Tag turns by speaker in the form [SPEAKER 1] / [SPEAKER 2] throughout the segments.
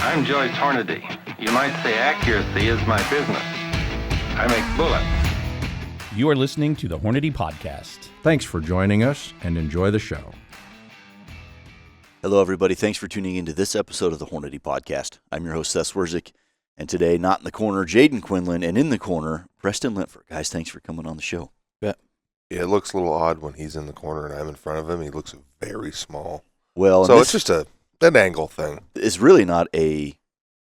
[SPEAKER 1] I'm Joyce Hornady. You might say accuracy is my business. I make bullets.
[SPEAKER 2] You are listening to the Hornady Podcast.
[SPEAKER 3] Thanks for joining us and enjoy the show.
[SPEAKER 4] Hello, everybody. Thanks for tuning into this episode of the Hornady Podcast. I'm your host, Seth Swerczek, and today, not in the corner, Jayden Quinlan, and in the corner, Preston Lentfer. Guys, thanks for coming on the show.
[SPEAKER 5] Yeah, it looks a little odd when he's in the corner and I'm in front of him. He looks very small.
[SPEAKER 4] Well,
[SPEAKER 5] so it's just an angle thing.
[SPEAKER 4] It's really not a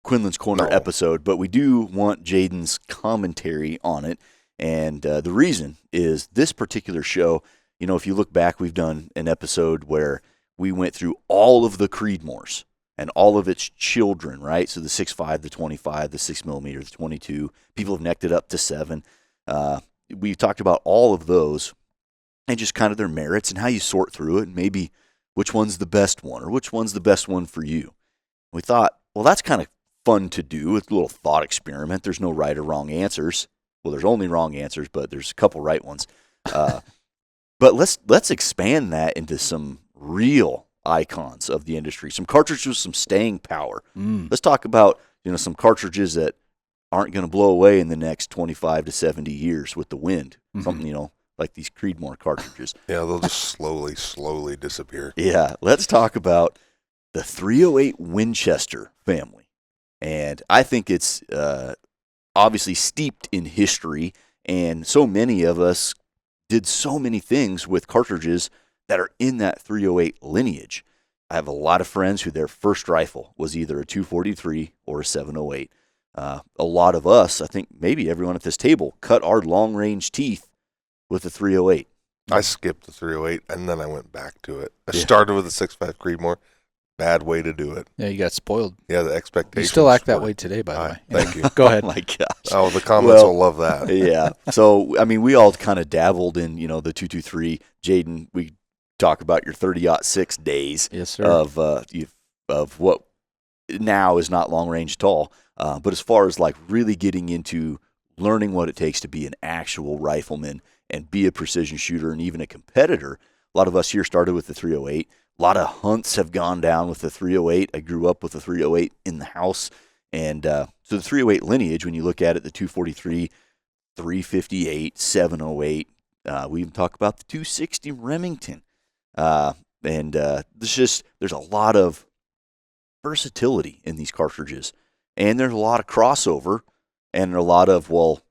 [SPEAKER 4] Quinlan's Corner episode, but we do want Jayden's commentary on it. And the reason is this particular show, you know, if you look back, we've done an episode where we went through all of the Creedmoors and all of its children, right? So the 6.5, the 25, the 6mm, the 22. People have necked it up to 7. We've talked about all of those and just kind of their merits and how you sort through it and maybe which one's the best one or which one's the best one for you. We thought, well, that's kind of fun to do. It's a little thought experiment. There's no right or wrong answers. Well, there's only wrong answers, but there's a couple right ones. But let's expand that into some real icons of the industry, some cartridges with some staying power. Let's talk about, you know, some cartridges that aren't going to blow away in the next 25 to 70 years with the wind. Something, you know, like these Creedmoor cartridges.
[SPEAKER 5] Yeah, they'll just slowly disappear.
[SPEAKER 4] Yeah, let's talk about the 308 Winchester family. And I think it's obviously steeped in history, and so many of us did so many things with cartridges that are in that 308 lineage. I have a lot of friends who their first rifle was either a 243 or a 708. A lot of us, I think maybe everyone at this table, cut our long-range teeth with a 308.
[SPEAKER 5] I skipped the 308, and then I went back to it. I started with a 6.5 Creedmoor. Bad way to do it.
[SPEAKER 6] Yeah, you got spoiled.
[SPEAKER 5] Yeah, the expectations.
[SPEAKER 6] You still act that way today, by the way.
[SPEAKER 5] Thank you.
[SPEAKER 6] Go ahead.
[SPEAKER 4] Oh, my gosh.
[SPEAKER 5] Oh, the comments will love that.
[SPEAKER 4] Yeah. So, I mean, we all kind of dabbled in, you know, the 223. Jayden, we talk about your 30-06 days.
[SPEAKER 6] Yes, sir.
[SPEAKER 4] Of what now is not long-range at all. But as far as, like, really getting into learning what it takes to be an actual rifleman and be a precision shooter and even a competitor, a lot of us here started with the 308. A lot of hunts have gone down with the 308. I grew up with the 308 in the house. And so the 308 lineage, when you look at it, the 243, 358, 708, we even talk about the 260 Remington. There's a lot of versatility in these cartridges. And there's a lot of crossover and a lot of, well,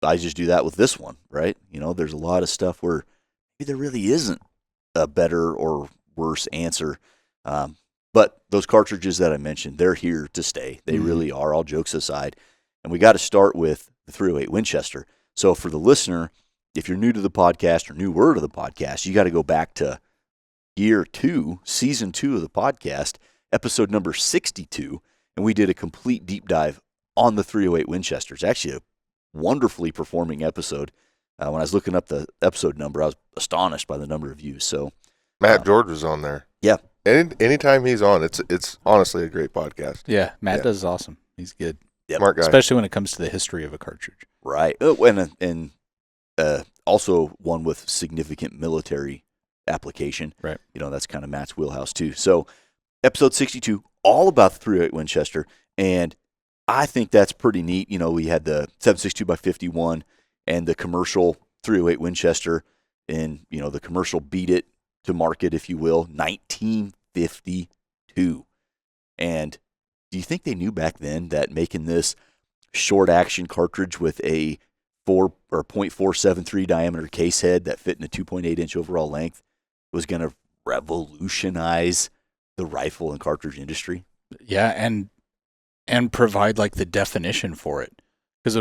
[SPEAKER 4] I just do that with this one, right? You know, there's a lot of stuff where maybe there really isn't a better or worse answer. But those cartridges that I mentioned, they're here to stay. They really are, all jokes aside. And we got to start with the 308 Winchester. So for the listener, if you're new to the podcast or newer to the podcast, you got to go back to year 2, season 2 of the podcast, episode number 62. And we did a complete deep dive on the 308 Winchester. It's actually a wonderfully performing episode. When I was looking up the episode number, I was astonished by the number of views. So
[SPEAKER 5] Matt George was on there.
[SPEAKER 4] Yeah.
[SPEAKER 5] Anytime he's on, it's honestly a great podcast.
[SPEAKER 6] Yeah, Matt does awesome. He's good.
[SPEAKER 4] Yep.
[SPEAKER 5] Smart guy.
[SPEAKER 6] Especially when it comes to the history of a cartridge.
[SPEAKER 4] Right. And also one with significant military application.
[SPEAKER 6] Right. You
[SPEAKER 4] know, that's kind of Matt's wheelhouse too. So episode 62, all about the 308 Winchester. And I think that's pretty neat. You know, we had the 7.62x51 and the commercial 308 Winchester, and, you know, the commercial beat it to market, if you will, 1952. And do you think they knew back then that making this short action cartridge with a 0.473 diameter case head that fit in a 2.8 inch overall length was going to revolutionize the rifle and cartridge industry?
[SPEAKER 6] Yeah, and provide like the definition for it. Because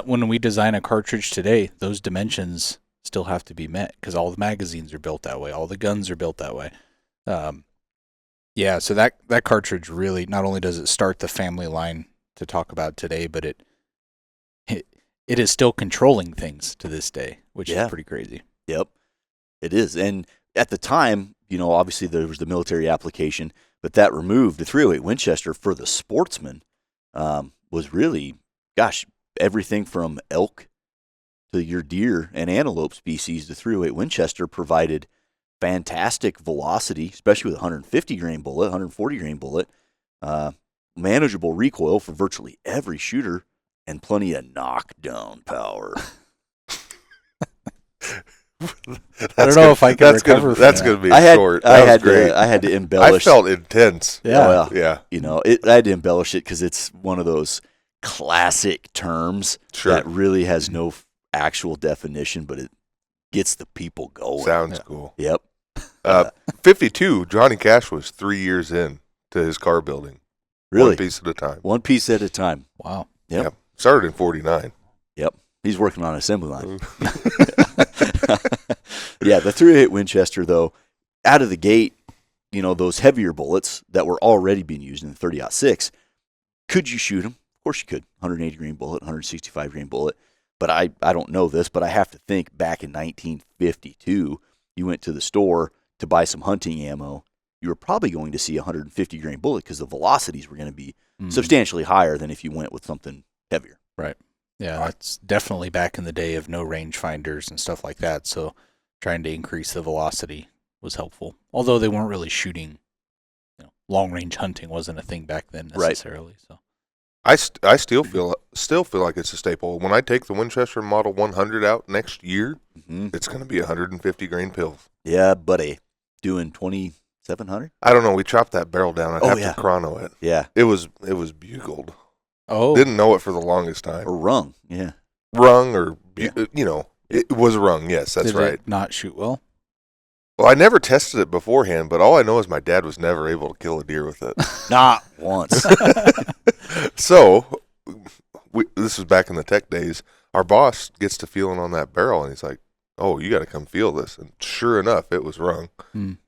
[SPEAKER 6] when we design a cartridge today, those dimensions still have to be met because all the magazines are built that way, all the guns are built that way. So that cartridge really, not only does it start the family line to talk about today, but it is still controlling things to this day, which is pretty crazy.
[SPEAKER 4] Yep, it is. And at the time, you know, obviously there was the military application, but that removed the 308 Winchester for the sportsman was really, everything from elk to your deer and antelope species. The 308 Winchester provided fantastic velocity, especially with a 150 grain bullet, 140 grain bullet. manageable recoil for virtually every shooter, and plenty of knockdown power.
[SPEAKER 6] I don't know if I can recover from
[SPEAKER 5] That's
[SPEAKER 6] that.
[SPEAKER 5] going to be
[SPEAKER 4] I
[SPEAKER 5] short. That was great.
[SPEAKER 4] I had to embellish.
[SPEAKER 5] I felt intense.
[SPEAKER 6] Yeah.
[SPEAKER 5] Yeah.
[SPEAKER 4] You know, I had to embellish it because it's one of those classic terms
[SPEAKER 5] Sure.
[SPEAKER 4] that really has no actual definition, but it gets the people going.
[SPEAKER 5] Sounds cool.
[SPEAKER 4] Yep.
[SPEAKER 5] 52, Johnny Cash was 3 years in to his car building.
[SPEAKER 4] Really?
[SPEAKER 5] One piece at a time.
[SPEAKER 4] One piece at a time.
[SPEAKER 6] Wow.
[SPEAKER 4] Yep.
[SPEAKER 5] Started in 49.
[SPEAKER 4] Yep. He's working on an assembly line. Yeah, the .308 Winchester, though, out of the gate, you know, those heavier bullets that were already being used in the 30-06, could you shoot them? Of course you could. 180 grain bullet, 165 grain bullet. But I don't know this, but I have to think back in 1952, you went to the store to buy some hunting ammo. You were probably going to see a 150 grain bullet because the velocities were going to be substantially higher than if you went with something heavier.
[SPEAKER 6] Right. Yeah, that's definitely back in the day of no rangefinders and stuff like that. So trying to increase the velocity was helpful. Although they weren't really shooting, long range hunting wasn't a thing back then necessarily. Right. So
[SPEAKER 5] I still feel like it's a staple. When I take the Winchester Model 100 out next year, it's going to be 150 grain pills.
[SPEAKER 4] Yeah, buddy. Doing 2,700?
[SPEAKER 5] I don't know. We chopped that barrel down. I'd have to chrono it.
[SPEAKER 4] Yeah.
[SPEAKER 5] It was bugled.
[SPEAKER 6] Oh.
[SPEAKER 5] Didn't know it for the longest time.
[SPEAKER 4] Or rung. Yeah.
[SPEAKER 5] Rung or, it was rung. Yes, that's
[SPEAKER 6] Did
[SPEAKER 5] right.
[SPEAKER 6] it not shoot well?
[SPEAKER 5] Well, I never tested it beforehand, but all I know is my dad was never able to kill a deer with it.
[SPEAKER 4] Not once.
[SPEAKER 5] So, this was back in the tech days. Our boss gets to feeling on that barrel, and he's like, "Oh, you got to come feel this." And sure enough, it was rung.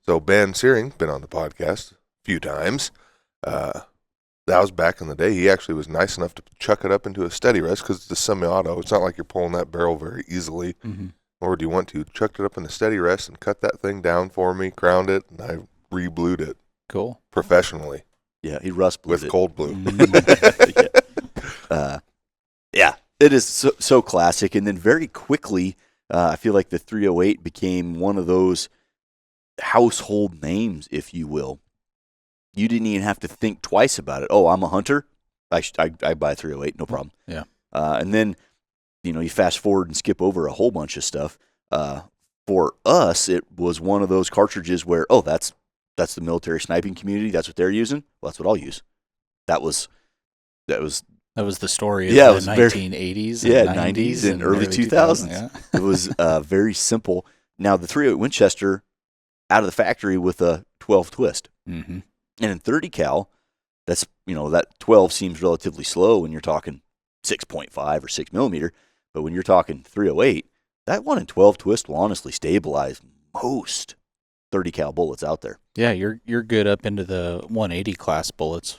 [SPEAKER 5] So Ben Searing, been on the podcast a few times. That was back in the day. He actually was nice enough to chuck it up into a steady rest because it's a semi-auto. It's not like you're pulling that barrel very easily. Or do you want to? Chucked it up in a steady rest and cut that thing down for me, crowned it, and I re-blued it.
[SPEAKER 6] Cool.
[SPEAKER 5] Professionally.
[SPEAKER 4] Yeah, he rust blued
[SPEAKER 5] with cold blue.
[SPEAKER 4] Yeah, it is so classic. And then very quickly, I feel like the 308 became one of those household names, if you will. You didn't even have to think twice about it. Oh, I'm a hunter. I buy a 308, no problem.
[SPEAKER 6] Yeah.
[SPEAKER 4] And then, you fast forward and skip over a whole bunch of stuff. For us, it was one of those cartridges where, that's the military sniping community. That's what they're using. Well, that's what I'll use. That was
[SPEAKER 6] the story of
[SPEAKER 4] it
[SPEAKER 6] the
[SPEAKER 4] was
[SPEAKER 6] 1980s
[SPEAKER 4] and
[SPEAKER 6] and
[SPEAKER 4] 90s and early 2000s.
[SPEAKER 6] Yeah.
[SPEAKER 4] It was very simple. Now, the 308 Winchester, out of the factory with a 12 twist.
[SPEAKER 6] Mm-hmm.
[SPEAKER 4] And in 30 cal, that's, that 12 seems relatively slow when you're talking 6.5 or 6 millimeter. But when you're talking 308, that 1 in 12 twist will honestly stabilize most 30 cal bullets out there.
[SPEAKER 6] Yeah, you're good up into the 180 class bullets.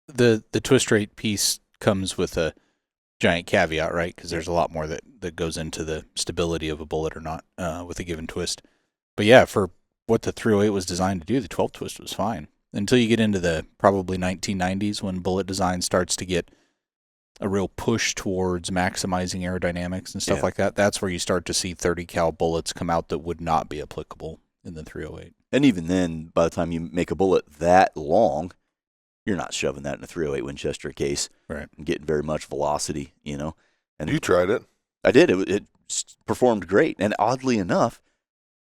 [SPEAKER 6] The twist rate piece comes with a giant caveat, right? Because there's a lot more that goes into the stability of a bullet or not with a given twist. But yeah, for what the 308 was designed to do, the 12 twist was fine. Until you get into the probably 1990s when bullet design starts to get a real push towards maximizing aerodynamics and stuff like that. That's where you start to see 30 cal bullets come out that would not be applicable in the 308.
[SPEAKER 4] And even then, by the time you make a bullet that long, you're not shoving that in a 308 Winchester case.
[SPEAKER 6] Right.
[SPEAKER 4] And getting very much velocity, And
[SPEAKER 5] You tried it.
[SPEAKER 4] I did. It performed great. And oddly enough,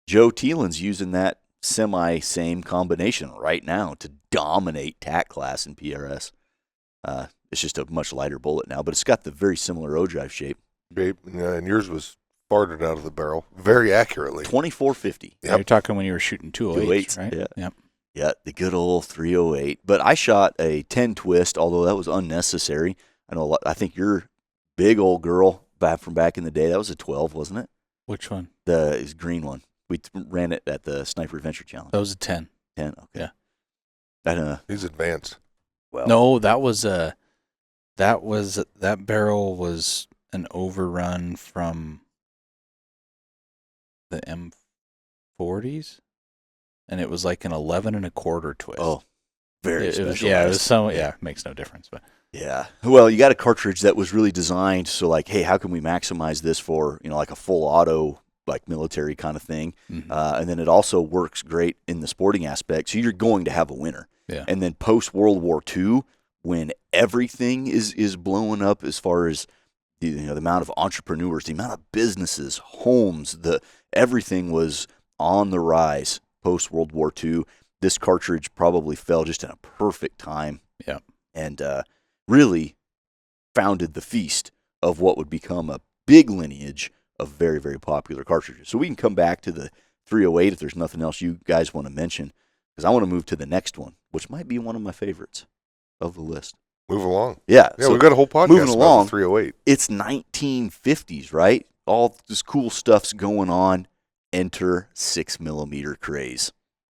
[SPEAKER 4] Joe Thielen's using that semi-same combination right now to dominate TAC class in PRS. It's just a much lighter bullet now, but it's got the very similar O-drive shape.
[SPEAKER 5] And yours was farted out of the barrel very accurately.
[SPEAKER 4] 2450.
[SPEAKER 6] Yep. You're talking when you were shooting 208s, right?
[SPEAKER 4] Yeah.
[SPEAKER 6] Yep.
[SPEAKER 4] Yeah, the good old 308. But I shot a 10 twist, although that was unnecessary. I think your big old girl from back in the day, that was a 12, wasn't it?
[SPEAKER 6] Which one?
[SPEAKER 4] The green one. We ran it at the Sniper Adventure Challenge.
[SPEAKER 6] That was a 10.
[SPEAKER 4] 10, okay.
[SPEAKER 6] Yeah.
[SPEAKER 5] He's advanced.
[SPEAKER 4] Well,
[SPEAKER 6] no, that barrel was an overrun from the M40s, and it was like an 11 1/4 twist.
[SPEAKER 4] Oh, very special.
[SPEAKER 6] Yeah, it was it makes no difference, but
[SPEAKER 4] yeah. Well, you got a cartridge that was really designed so like, hey, how can we maximize this for, like a full auto, like military kind of thing.
[SPEAKER 6] Mm-hmm.
[SPEAKER 4] And then it also works great in the sporting aspect. So you're going to have a winner.
[SPEAKER 6] Yeah.
[SPEAKER 4] And then post World War II, when everything is blowing up as far as the amount of entrepreneurs, the amount of businesses, homes, everything was on the rise post World War II. This cartridge probably fell just in a perfect time.
[SPEAKER 6] Yeah.
[SPEAKER 4] And really founded the feast of what would become a big lineage of very, very popular cartridges. So we can come back to the 308 if there's nothing else you guys want to mention, because I want to move to the next one, which might be one of my favorites of the list.
[SPEAKER 5] Move along.
[SPEAKER 4] Yeah.
[SPEAKER 5] Yeah,
[SPEAKER 4] so
[SPEAKER 5] we've got a whole podcast
[SPEAKER 4] moving
[SPEAKER 5] about
[SPEAKER 4] along,
[SPEAKER 5] the 308.
[SPEAKER 4] It's 1950s, right? All this cool stuff's going on. Enter 6mm craze.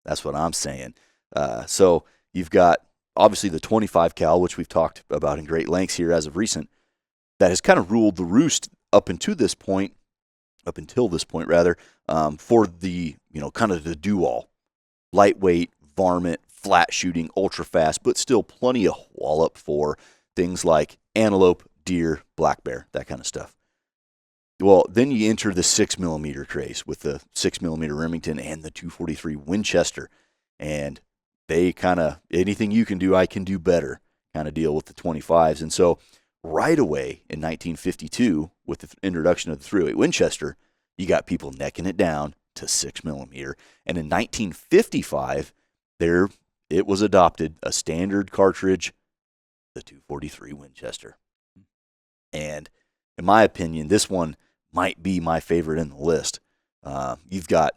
[SPEAKER 4] That's what I'm saying. So you've got obviously the 25 cal, which we've talked about in great lengths here as of recent, that has kind of ruled the roost up until this point, for the, kind of the do-all. Lightweight, varmint, flat shooting, ultra fast, but still plenty of wallop for things like antelope, deer, black bear, that kind of stuff. Well, then you enter the 6mm craze with the 6mm Remington and the 243 Winchester. And they kind of, anything you can do, I can do better kind of deal with the 25s. And so right away in 1952, with the introduction of the 308 Winchester, you got people necking it down to 6mm. And in 1955, it was adopted, a standard cartridge, the 243 Winchester. And in my opinion, this one might be my favorite in the list. You've got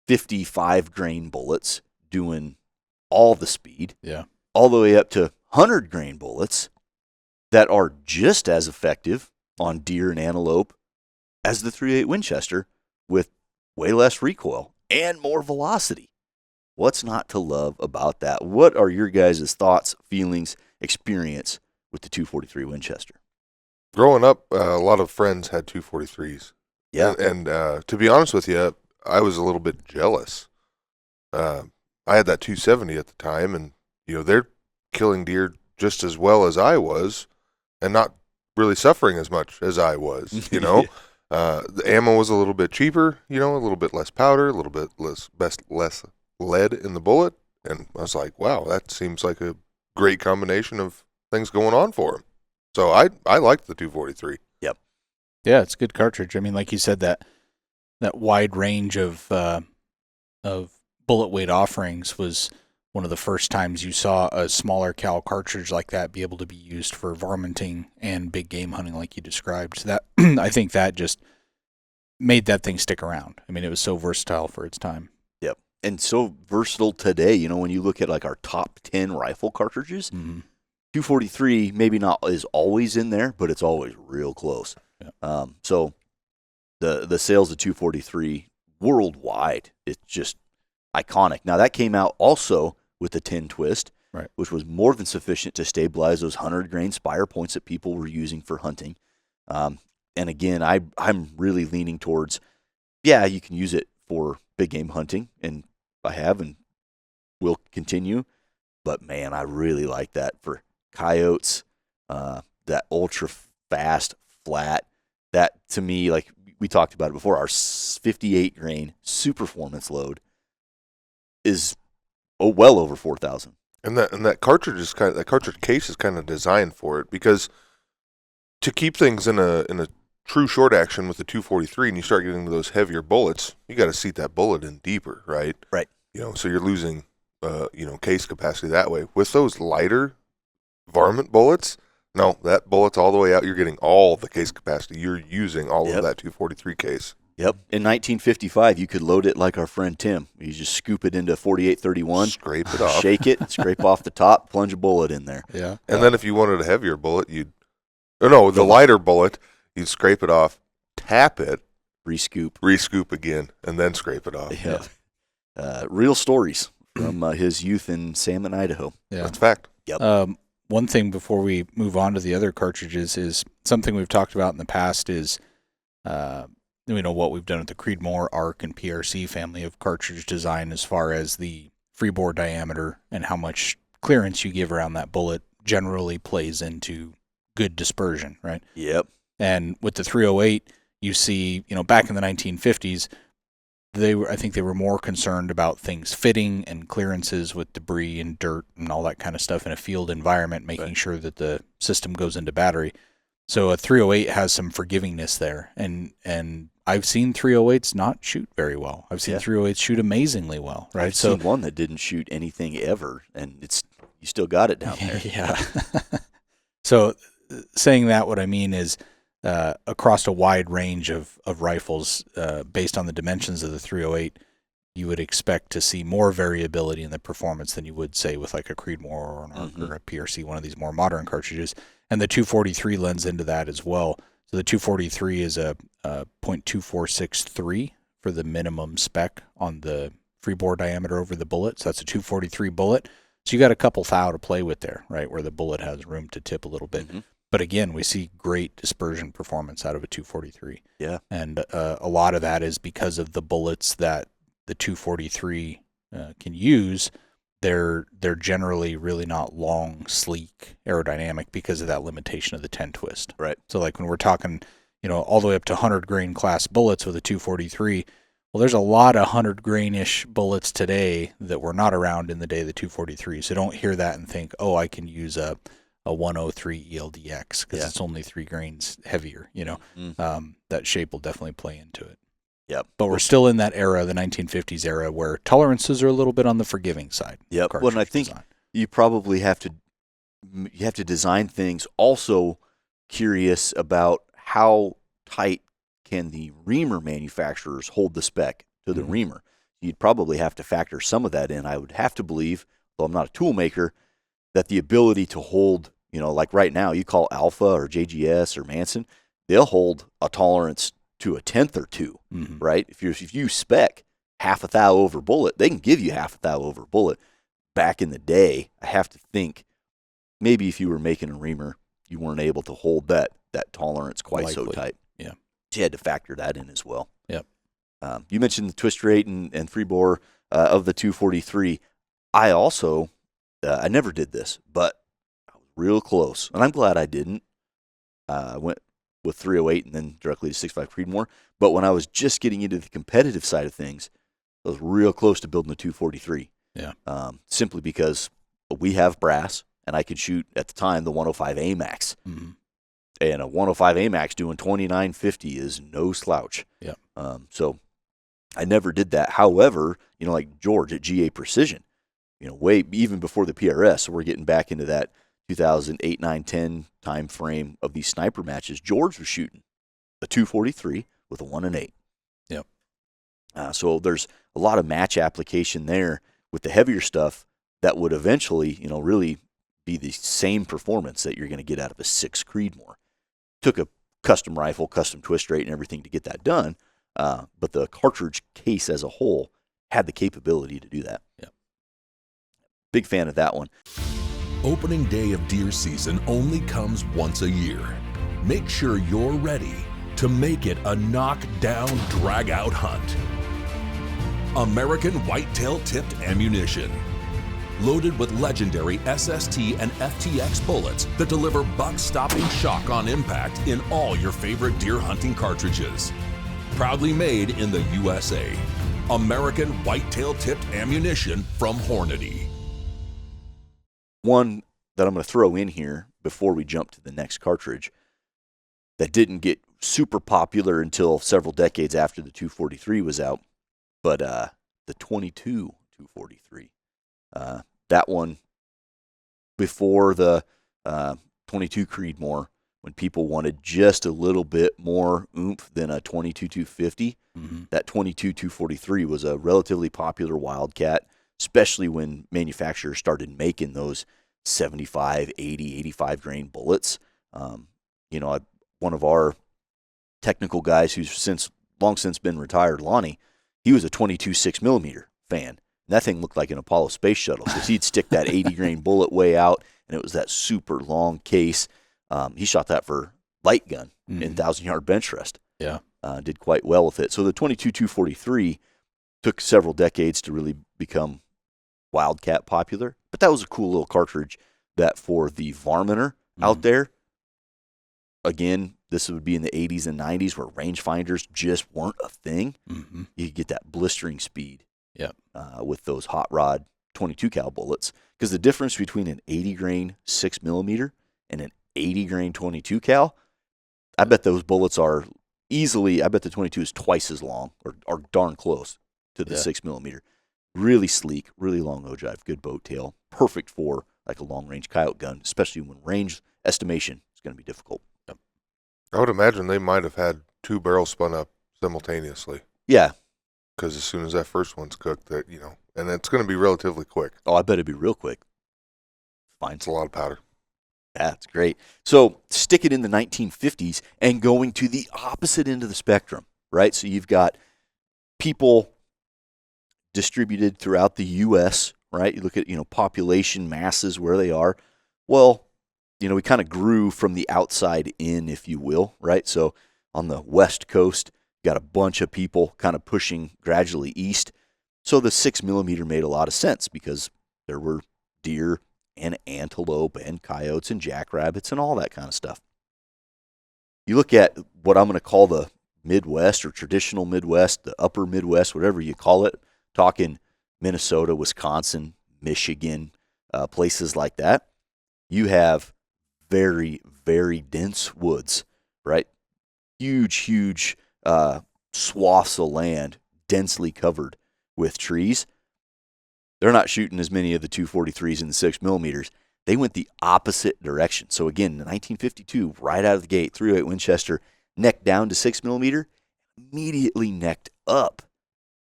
[SPEAKER 4] 55 grain bullets doing all the speed, all the way up to 100 grain bullets that are just as effective on deer and antelope as the 308 Winchester, with way less recoil and more velocity. What's not to love about that? What are your guys' thoughts, feelings, experience with the 243 Winchester?
[SPEAKER 5] Growing up, a lot of friends had 243s.
[SPEAKER 4] Yeah.
[SPEAKER 5] And to be honest with you, I was a little bit jealous. I had that 270 at the time, and, they're killing deer just as well as I was and not really suffering as much as I was, The ammo was a little bit cheaper, a little bit less powder, a little bit less lead in the bullet. And I was like, wow, that seems like a great combination of things going on for him. So I liked the 243.
[SPEAKER 4] Yep.
[SPEAKER 6] Yeah, it's a good cartridge. I mean, like you said, that wide range of bullet weight offerings was one of the first times you saw a smaller cal cartridge like that be able to be used for varminting and big game hunting, like you described. So that I think that just made that thing stick around. I mean, it was so versatile for its time.
[SPEAKER 4] Yep. And so versatile today. When you look at like our top 10 rifle cartridges, 243 maybe not is always in there, but it's always real close. Yeah. So the sales of 243 worldwide, it's just iconic. Now that came out also with the 10 twist,
[SPEAKER 6] right,
[SPEAKER 4] which was more than sufficient to stabilize those 100 grain spire points that people were using for hunting. And again, I'm really leaning towards, you can use it for big game hunting, and I have and will continue. But man, I really like that for coyotes, that ultra fast flat. That to me, like we talked about it before, our 58 grain super performance load is well over 4,000.
[SPEAKER 5] And that cartridge is that cartridge case is kind of designed for it, because to keep things in a true short action with the 243, and you start getting to those heavier bullets, you got to seat that bullet in deeper, right?
[SPEAKER 4] Right.
[SPEAKER 5] So you're losing, case capacity that way. With those lighter varmint bullets, no, that bullet's all the way out. You're getting all the case capacity. You're using all of that 243 case.
[SPEAKER 4] Yep. In 1955, you could load it like our friend Tim. You just scoop it into 4831,
[SPEAKER 5] scrape it off,
[SPEAKER 4] shake it, scrape off the top, plunge a bullet in there.
[SPEAKER 6] Yeah.
[SPEAKER 5] And then if you wanted a heavier bullet, the lighter bullet, you'd scrape it off, tap it, rescoop again, and then scrape it off.
[SPEAKER 4] Yeah. Real stories from his youth in Salmon, Idaho.
[SPEAKER 6] Yeah.
[SPEAKER 5] That's fact.
[SPEAKER 4] Yep.
[SPEAKER 6] One thing before we move on to the other cartridges is something we've talked about in the past is, what we've done with the Creedmoor, ARC, and PRC family of cartridge design as far as the free bore diameter and how much clearance you give around that bullet generally plays into good dispersion, right?
[SPEAKER 4] Yep.
[SPEAKER 6] And with the 308, you see, back in the 1950s, I think they were more concerned about things fitting and clearances with debris and dirt and all that kind of stuff in a field environment, making sure that the system goes into battery. So a 308 has some forgivingness there, and I've seen 308s not shoot very well. I've seen 308s shoot amazingly well, right?
[SPEAKER 4] I've seen one that didn't shoot anything ever, and you still got it down there.
[SPEAKER 6] Yeah. So saying that, what I mean is across a wide range of rifles, based on the dimensions of the 308, you would expect to see more variability in the performance than you would, say, with like a Creedmoor or an ARC or a PRC, one of these more modern cartridges. And the 243 lends into that as well. So the 243 is a .2463 for the minimum spec on the freebore diameter over the bullet. So that's a 243 bullet. So you got a couple thou to play with there, right, where the bullet has room to tip a little bit. But again, we see great dispersion performance out of a 243.
[SPEAKER 4] Yeah.
[SPEAKER 6] And a lot of that is because of the bullets that the 243 can use. They're generally really not long, sleek, aerodynamic because of that limitation of the 10 twist.
[SPEAKER 4] Right.
[SPEAKER 6] So like when we're talking, all the way up to 100 grain class bullets with a 243, well, there's a lot of 100 grain-ish bullets today that were not around in the day of the 243. So don't hear that and think, oh, I can use a 103 ELDX because it's only 3 grains heavier. That shape will definitely play into it.
[SPEAKER 4] Yep.
[SPEAKER 6] But we're still in that era, the 1950s era, where tolerances are a little bit on the forgiving side.
[SPEAKER 4] Yep. Well, and I think you probably have to design things also curious about how tight can the reamer manufacturers hold the spec to the reamer. You'd probably have to factor some of that in. I would have to believe, though I'm not a tool maker, that the ability to hold, like right now, you call Alpha or JGS or Manson, they'll hold a tolerance to a tenth or two, right? If you spec half a thou over bullet, they can give you half a thou over bullet. Back in the day, I have to think maybe if you were making a reamer, you weren't able to hold that tolerance quite so tight.
[SPEAKER 6] Yeah,
[SPEAKER 4] so you had to factor that in as well.
[SPEAKER 6] Yep.
[SPEAKER 4] You mentioned the twist rate and free bore of the 243. I also I never did this, but I was real close, and I'm glad I didn't. I went with 308 and then directly to 6.5 Creedmoor. But when I was just getting into the competitive side of things, I was real close to building a 243.
[SPEAKER 6] Yeah.
[SPEAKER 4] Simply because we have brass, and I could shoot at the time the 105 AMAX. And a 105 AMAX doing 2950 is no slouch.
[SPEAKER 6] Yeah.
[SPEAKER 4] So I never did that. However, like George at GA Precision, way even before the PRS, so we're getting back into that 2008, 9, 10 time frame of these sniper matches. George was shooting a 243 with a 1 and 8.
[SPEAKER 6] Yep.
[SPEAKER 4] So there's a lot of match application there with the heavier stuff that would eventually, really be the same performance that you're going to get out of a 6 Creedmoor. Took a custom rifle, custom twist rate, and everything to get that done. But the cartridge case as a whole had the capability to do that.
[SPEAKER 6] Yeah.
[SPEAKER 4] Big fan of that one.
[SPEAKER 7] Opening day of deer season only comes once a year. Make sure you're ready to make it a knockdown, drag-out hunt. American whitetail tipped ammunition. Loaded with legendary SST and FTX bullets that deliver buck-stopping shock on impact in all your favorite deer hunting cartridges. Proudly made in the USA. American whitetail tipped ammunition from Hornady.
[SPEAKER 4] One that I'm going to throw in here before we jump to the next cartridge that didn't get super popular until several decades after the 243 was out, but the 22 243. That one, before the 22 Creedmoor, when people wanted just a little bit more oomph than a 22 250, that 22 243 was a relatively popular Wildcat, especially when manufacturers started making those 75, 80, 85 grain bullets. One of our technical guys who's long since been retired, Lonnie, he was a 22 6mm fan. And that thing looked like an Apollo space shuttle because he'd stick that 80 grain bullet way out, and it was that super long case. He shot that for light gun in 1,000-yard bench rest.
[SPEAKER 6] Yeah.
[SPEAKER 4] Did quite well with it. So the 22 243 took several decades to really become Wildcat popular, but that was a cool little cartridge that for the varminter out there, again, this would be in the 80s and 90s where rangefinders just weren't a thing.
[SPEAKER 6] Mm-hmm.
[SPEAKER 4] You could get that blistering speed
[SPEAKER 6] Yep.
[SPEAKER 4] with those hot rod 22 cal bullets. Because the difference between an 80 grain 6mm and an 80 grain 22 cal, I bet those bullets are easily, I bet the 22 is twice as long or darn close to the 6mm. Really sleek, really long ogive, good boat tail, perfect for like a long range coyote gun, especially when range estimation is going to be difficult.
[SPEAKER 6] Yep.
[SPEAKER 5] I would imagine they might have had 2 barrels spun up simultaneously.
[SPEAKER 4] Yeah.
[SPEAKER 5] Because as soon as that first one's cooked, that and it's going to be relatively quick.
[SPEAKER 4] Oh, I bet it'd be real quick. Fine.
[SPEAKER 5] It's a lot of powder.
[SPEAKER 4] That's great. So stick it in the 1950s and going to the opposite end of the spectrum, right? So you've got people distributed throughout the U.S., right? You look at, population masses, where they are. Well, we kind of grew from the outside in, if you will, right? So on the West Coast, got a bunch of people kind of pushing gradually east. So the 6mm made a lot of sense because there were deer and antelope and coyotes and jackrabbits and all that kind of stuff. You look at what I'm going to call the Midwest or traditional Midwest, the upper Midwest, whatever you call it, talking Minnesota, Wisconsin, Michigan, places like that. You have very, very dense woods, right? Huge swaths of land densely covered with trees. They're not shooting as many of the 243s and the 6mm. They went the opposite direction. So again, in 1952, right out of the gate, .308 Winchester, necked down to 6mm, immediately necked up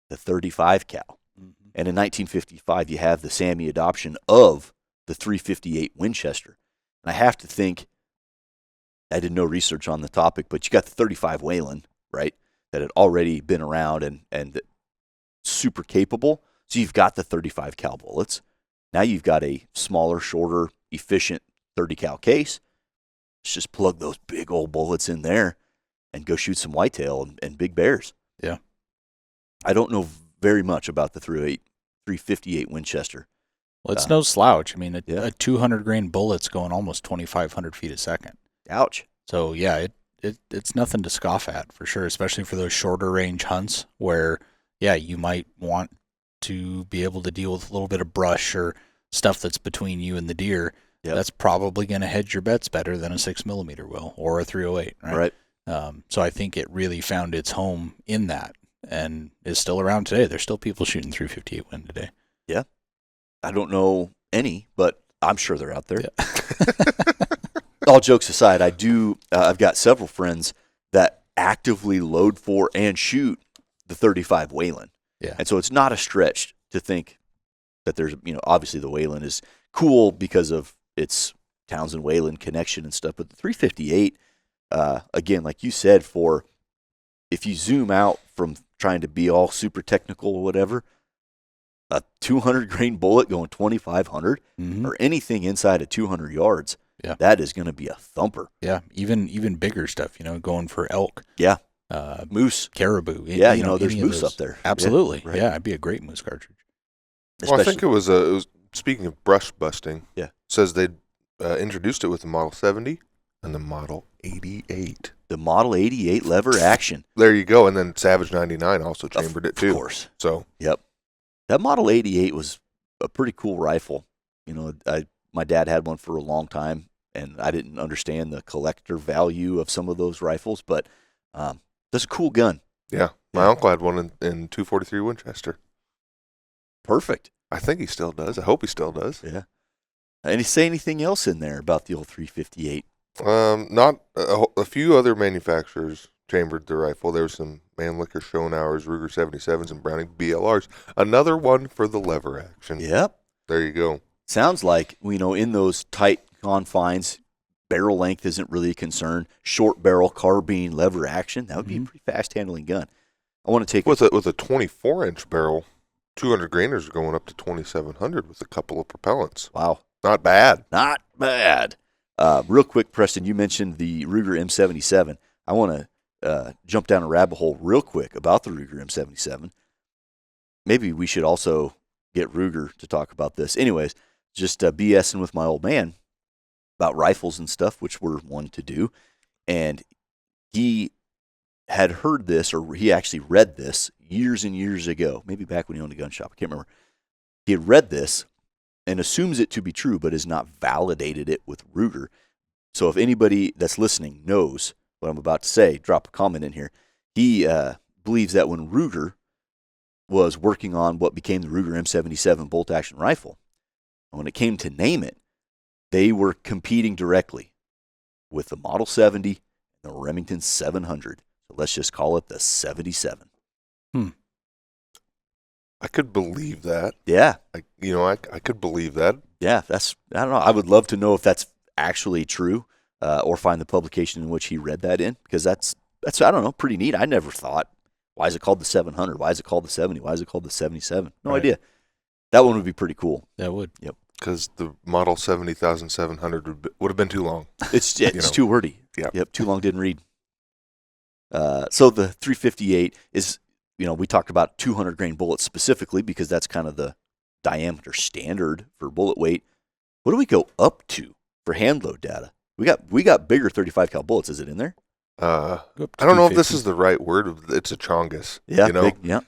[SPEAKER 4] the 35 cal. Mm-hmm. And in 1955, you have the SAMI adoption of the .358 Winchester. And I have to think, I did no research on the topic, but you got the 35 Wayland, right, that had already been around and super capable. So you've got the 35 cal bullets. Now you've got a smaller, shorter, efficient 30 cal case. Let's just plug those big old bullets in there and go shoot some whitetail and big bears.
[SPEAKER 6] Yeah.
[SPEAKER 4] I don't know very much about the .358 Winchester.
[SPEAKER 6] Well, it's no slouch. I mean, a 200 grain bullet's going almost 2,500 feet a second.
[SPEAKER 4] Ouch.
[SPEAKER 6] So yeah, it's nothing to scoff at for sure, especially for those shorter range hunts where, you might want to be able to deal with a little bit of brush or stuff that's between you and the deer. Yep. That's probably going to hedge your bets better than a 6mm will or a .308, right? So I think it really found its home in that and is still around today. There's still people shooting .358 Win today. Yeah.
[SPEAKER 4] I don't know any, but I'm sure they're out there. Yeah. All jokes aside, I've got several friends that actively load for and shoot the 35 Wayland.
[SPEAKER 6] Yeah.
[SPEAKER 4] And so it's not a stretch to think that there's, obviously the Wayland is cool because of its Townsend Wayland connection and stuff. But the .358, again, like you said, if you zoom out from trying to be all super technical or whatever, a 200 grain bullet going 2,500 or anything inside of 200 yards, that is going to be a thumper.
[SPEAKER 6] Yeah, even bigger stuff, going for elk.
[SPEAKER 4] Yeah. Moose.
[SPEAKER 6] Caribou.
[SPEAKER 4] There's moose up there.
[SPEAKER 6] Absolutely.
[SPEAKER 4] Yeah, right.
[SPEAKER 6] Yeah, it'd be a great moose cartridge.
[SPEAKER 5] Well, I think it was speaking of brush busting,
[SPEAKER 4] it
[SPEAKER 5] says they introduced it with the Model 70 and the Model 88.
[SPEAKER 4] The Model 88 lever action.
[SPEAKER 5] There you go. And then Savage 99 also chambered it too.
[SPEAKER 4] Of course.
[SPEAKER 5] So.
[SPEAKER 4] Yep. That Model 88 was a pretty cool rifle. My dad had one for a long time, and I didn't understand the collector value of some of those rifles, but that's a cool gun.
[SPEAKER 5] Yeah. My uncle had one in 243 Winchester.
[SPEAKER 4] Perfect.
[SPEAKER 5] I think he still does. I hope he still does.
[SPEAKER 4] Yeah. And you say anything else in there about the old .358?
[SPEAKER 5] Not a few other manufacturers chambered the rifle. There was some Mannlicher Schonauers, Ruger 77s, and Browning BLRs. Another one for the lever action.
[SPEAKER 4] Yep.
[SPEAKER 5] There you go.
[SPEAKER 4] Sounds like, in those tight confines, barrel length isn't really a concern. Short barrel, carbine, lever action, that would be a pretty fast handling gun. I want to take
[SPEAKER 5] with a 24-inch barrel, 200 grainers are going up to 2,700 with a couple of propellants.
[SPEAKER 4] Wow.
[SPEAKER 5] Not bad.
[SPEAKER 4] Not bad. Real quick, Preston, you mentioned the Ruger M77. I want to jump down a rabbit hole real quick about the Ruger M77. Maybe we should also get Ruger to talk about this. Anyways, just BSing with my old man about rifles and stuff, which we're one to do. And he had heard this, or he actually read this years and years ago, maybe back when he owned a gun shop. I can't remember. He had read this and assumes it to be true, but has not validated it with Ruger. So if anybody that's listening knows what I'm about to say, drop a comment in here. He believes that when Ruger was working on what became the Ruger M77 bolt-action rifle, and when it came to name it, they were competing directly with the Model 70 and the Remington 700. So let's just call it the 77.
[SPEAKER 5] I could believe that.
[SPEAKER 4] Yeah.
[SPEAKER 5] I could believe that.
[SPEAKER 4] Yeah, I don't know. I would love to know if that's actually true, or find the publication in which he read that in, because that's I don't know, pretty neat. I never thought, why is it called the 700? Why is it called the 70? Why is it called the 77? No idea. That one would be pretty cool.
[SPEAKER 6] That would.
[SPEAKER 4] Yep.
[SPEAKER 5] Because the Model 70,700 would have been too long.
[SPEAKER 4] It's too wordy. Yep. Too long, didn't read. So the 358 is, we talked about 200 grain bullets specifically because that's kind of the diameter standard for bullet weight. What do we go up to for hand load data? We got bigger 35 cal bullets. Is it in there?
[SPEAKER 5] I don't know if this is the right word. It's a chongus.
[SPEAKER 4] Yeah. Big, yeah.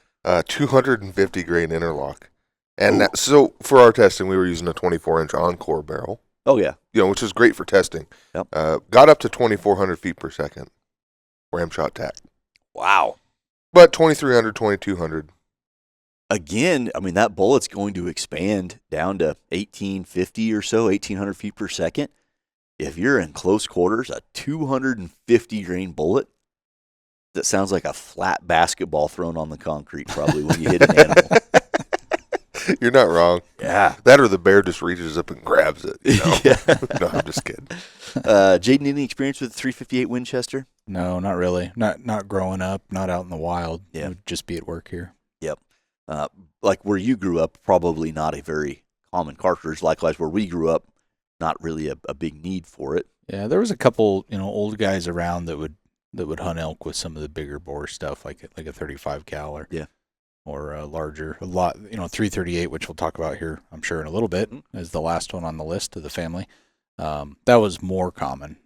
[SPEAKER 5] 250 grain interlock. And so for our testing, we were using a 24-inch Encore barrel.
[SPEAKER 4] Oh, yeah.
[SPEAKER 5] Which is great for testing.
[SPEAKER 4] Yep.
[SPEAKER 5] Got up to 2,400 feet per second. Ram shot tack.
[SPEAKER 4] Wow.
[SPEAKER 5] But 2,300, 2,200.
[SPEAKER 4] Again, I mean, that bullet's going to expand down to 1,850 or so, 1,800 feet per second. If you're in close quarters, a 250 grain bullet, that sounds like a flat basketball thrown on the concrete probably when you hit an animal.
[SPEAKER 5] You're not wrong.
[SPEAKER 4] Yeah.
[SPEAKER 5] That or the bear just reaches up and grabs it.
[SPEAKER 4] Yeah.
[SPEAKER 5] No, I'm just kidding.
[SPEAKER 4] Jayden, any experience with the 358 Winchester?
[SPEAKER 6] No, not really. Not growing up, not out in the wild.
[SPEAKER 4] Yeah.
[SPEAKER 6] It would just be at work here.
[SPEAKER 4] Yep. Like where you grew up, probably not a very common cartridge. Likewise, where we grew up, not really a big need for it.
[SPEAKER 6] Yeah, there was a couple, old guys around that would hunt elk with some of the bigger bore stuff, like a 35 cal or a larger, 338, which we'll talk about here, I'm sure, in a little bit, as the last one on the list of the family. That was more common,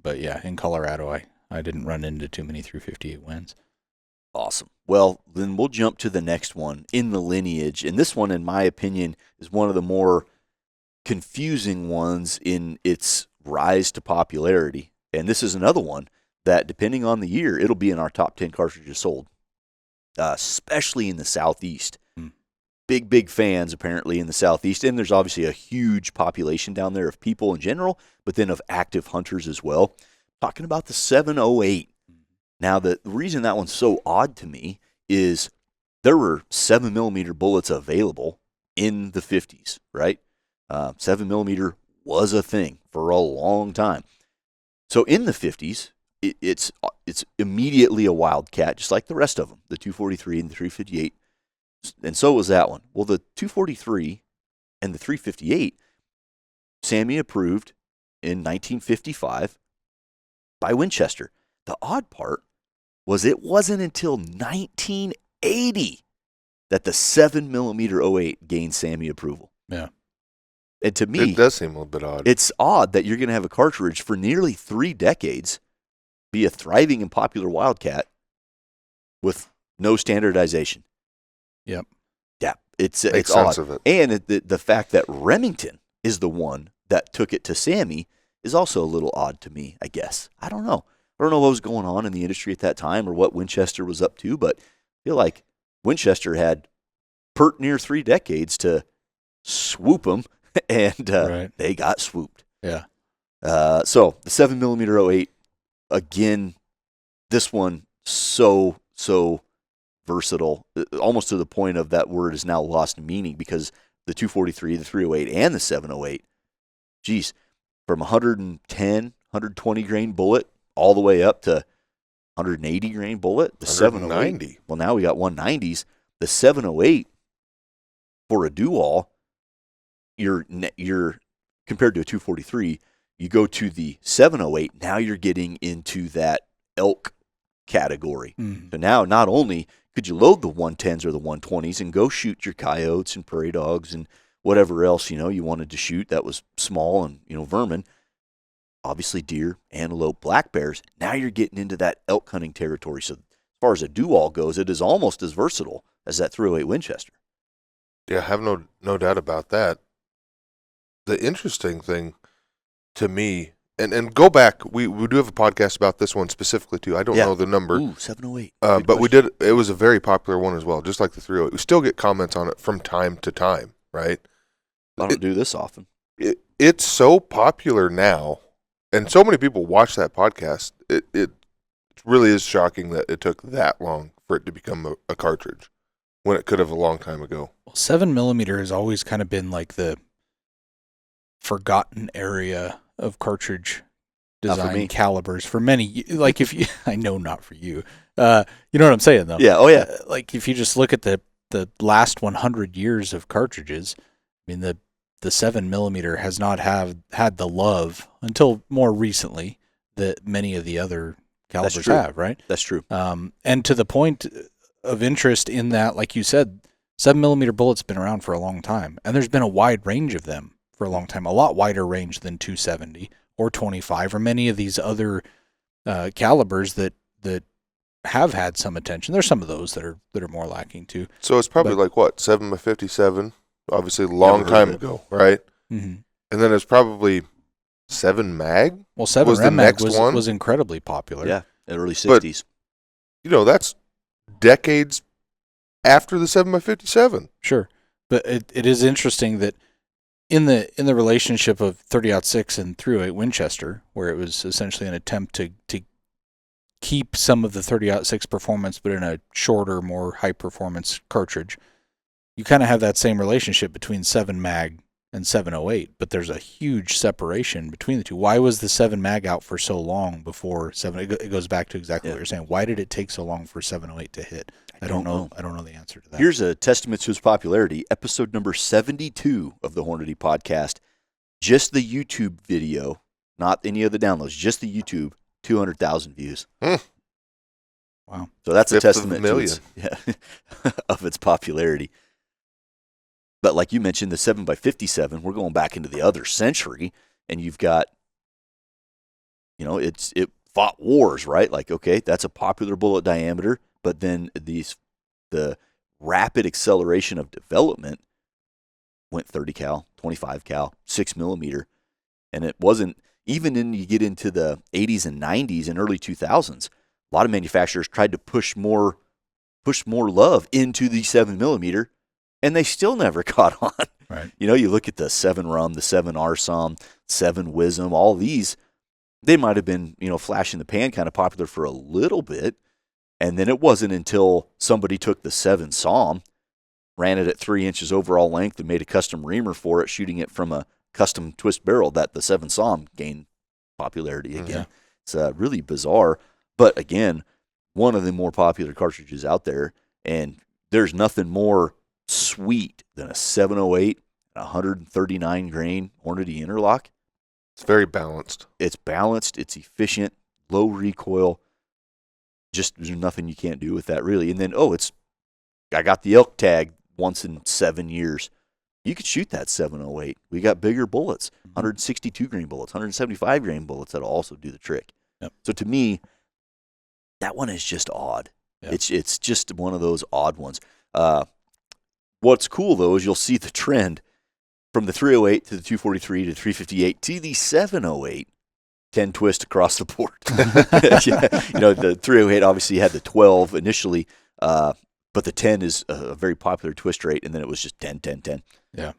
[SPEAKER 6] But yeah, in Colorado, I didn't run into too many 358 wins.
[SPEAKER 4] Awesome. Well, then we'll jump to the next one in the lineage. And this one, in my opinion, is one of the more confusing ones in its rise to popularity. And this is another one that, depending on the year, it'll be in our top 10 cartridges sold, especially in the Southeast. Big fans, apparently, in the Southeast. And there's obviously a huge population down there of people in general, but then of active hunters as well. Talking about the 708. Now, the reason that one's so odd to me is there were 7mm bullets available in the 50s, right? 7mm was a thing for a long time. So in the 50s, it's immediately a Wildcat, just like the rest of them, the 243 and the 358. And so was that one. Well, the 243 and the 358, Sammy approved in 1955 by Winchester. The odd part was it wasn't until 1980 that the 7mm 08 gained Sammy approval.
[SPEAKER 6] Yeah.
[SPEAKER 4] And to me,
[SPEAKER 5] it does seem a little bit odd.
[SPEAKER 4] It's odd that you're going to have a cartridge for nearly 3 decades be a thriving and popular Wildcat with no standardization.
[SPEAKER 6] Yep.
[SPEAKER 4] Yeah, it's
[SPEAKER 5] Makes
[SPEAKER 4] odd.
[SPEAKER 5] sense of it.
[SPEAKER 4] And the fact that Remington is the one that took it to Sammy is also a little odd to me, I guess. I don't know. I don't know what was going on in the industry at that time or what Winchester was up to, but I feel like Winchester had pert near 3 decades to swoop them, and they got swooped.
[SPEAKER 6] Yeah.
[SPEAKER 4] So the 7mm 08, again, this one so versatile, almost to the point of that word is now lost meaning, because the 243, the 308, and the 708, geez, from 110, 120 grain bullet all the way up to 180 grain bullet, the 708. Well, now we got 190s. The 708 for a do-all, you're compared to a 243, you go to the 708, now you're getting into that elk category. So now not only could you load the 110s or the 120s and go shoot your coyotes and prairie dogs and whatever else you wanted to shoot that was small and vermin, obviously deer, antelope, black bears. Now you're getting into that elk hunting territory. So as far as a do-all goes, it is almost as versatile as that .308 Winchester.
[SPEAKER 5] Yeah, I have no doubt about that. The interesting thing to me, and go back, we do have a podcast about this one specifically too. I don't know the number.
[SPEAKER 4] Ooh, 708.
[SPEAKER 5] But we did. It was a very popular one as well, just like the 308. We still get comments on it from time to time, right?
[SPEAKER 4] I don't do this often.
[SPEAKER 5] It's so popular now, and so many people watch that podcast. It really is shocking that it took that long for it to become a cartridge when it could have a long time ago.
[SPEAKER 6] Well, 7mm has always kind of been like the forgotten area of cartridge design calibers for many. Like if you, I know not for you. You know what I'm saying though.
[SPEAKER 4] Yeah. Oh yeah.
[SPEAKER 6] Like if you just look at the last 100 years of cartridges, I mean the 7mm has not had the love until more recently that many of the other calibers have, right?
[SPEAKER 4] That's true.
[SPEAKER 6] And to the point of interest in that, like you said, 7mm bullets been around for a long time, and there's been a wide range of them for a long time, a lot wider range than 270 or 25 or many of these other calibers that have had some attention. There's some of those that are more lacking too.
[SPEAKER 5] So it's probably like what, 7x57, obviously a long time ago, right?
[SPEAKER 6] Mm-hmm.
[SPEAKER 5] And then it's probably 7 mag.
[SPEAKER 6] Well, 7
[SPEAKER 5] was the
[SPEAKER 6] Rem Mag
[SPEAKER 5] next one
[SPEAKER 6] was incredibly popular.
[SPEAKER 4] Yeah, in the early 60s.
[SPEAKER 5] But, that's decades after the 7x57.
[SPEAKER 6] Sure, but it is interesting that in the relationship of 30-06 and 308 Winchester, where it was essentially an attempt to keep some of the 30-06 performance, but in a shorter, more high-performance cartridge, you kind of have that same relationship between 7 mag and 708, but there's a huge separation between the two. Why was the 7 mag out for so long before 7? It goes back to exactly what you're saying. Why did it take so long for 708 to hit? I don't know. I don't know the answer to that.
[SPEAKER 4] Here's a testament to his popularity. Episode number 72 of the Hornady podcast. Just the YouTube video, not any of the downloads, just the YouTube, 200,000 views.
[SPEAKER 6] Wow.
[SPEAKER 4] So that's a
[SPEAKER 5] Fifth of a
[SPEAKER 4] testament
[SPEAKER 5] million.
[SPEAKER 4] of its popularity. But like you mentioned, the 7x57, we're going back into the other century, and you've got, it fought wars, right? Like, okay, that's a popular bullet diameter, but then the rapid acceleration of development went 30 cal, 25 cal, 6mm, and it wasn't, even in you get into the 80s and 90s and early 2000s, a lot of manufacturers tried to push more love into the 7mm, and they still never caught on.
[SPEAKER 6] Right.
[SPEAKER 4] You look at the 7 Rum, the 7 Arsom, 7 Wisdom, all these, they might have been, flash in the pan kind of popular for a little bit. And then it wasn't until somebody took the 7 Som, ran it at 3 inches overall length and made a custom reamer for it, shooting it from a custom twist barrel, that the 7 Som gained popularity again. It's really bizarre. But again, one of the more popular cartridges out there, and there's nothing more sweet than a 708, 139 grain Hornady interlock.
[SPEAKER 5] It's very balanced.
[SPEAKER 4] It's balanced. It's efficient. Low recoil. Just there's nothing you can't do with that really. And then I got the elk tag once in 7 years. You could shoot that 708. We got bigger bullets, 162 grain bullets, 175 grain bullets that'll also do the trick.
[SPEAKER 6] Yep.
[SPEAKER 4] So to me, that one is just odd. Yep. It's just one of those odd ones. What's cool, though, is you'll see the trend from the 308 to the 243 to 358 to the 708, 10 twist across the board. The 308 obviously had the 12 initially, but the 10 is a very popular twist rate, and then it was just 10, 10, 10.
[SPEAKER 6] Yeah.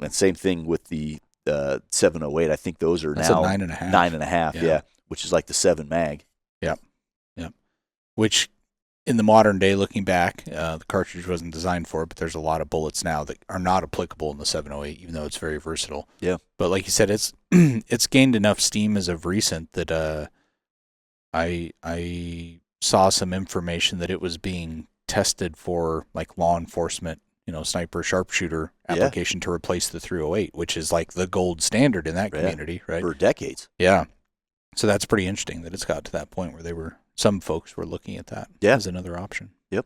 [SPEAKER 4] And same thing with the 708. I think those are
[SPEAKER 6] That's
[SPEAKER 4] now
[SPEAKER 6] a 9.5.
[SPEAKER 4] 9.5, yeah, which is like the 7 mag.
[SPEAKER 6] Yep. Which, in the modern day, looking back, the cartridge wasn't designed for it, but there's a lot of bullets now that are not applicable in the 708, even though it's very versatile.
[SPEAKER 4] Yeah.
[SPEAKER 6] But like you said, it's gained enough steam as of recent that I saw some information that it was being tested for like law enforcement, sniper sharpshooter application to replace the 308, which is like the gold standard in that community, right?
[SPEAKER 4] For decades.
[SPEAKER 6] Yeah. So that's pretty interesting that it's got to that point where some folks were looking at that as another option.
[SPEAKER 4] Yep.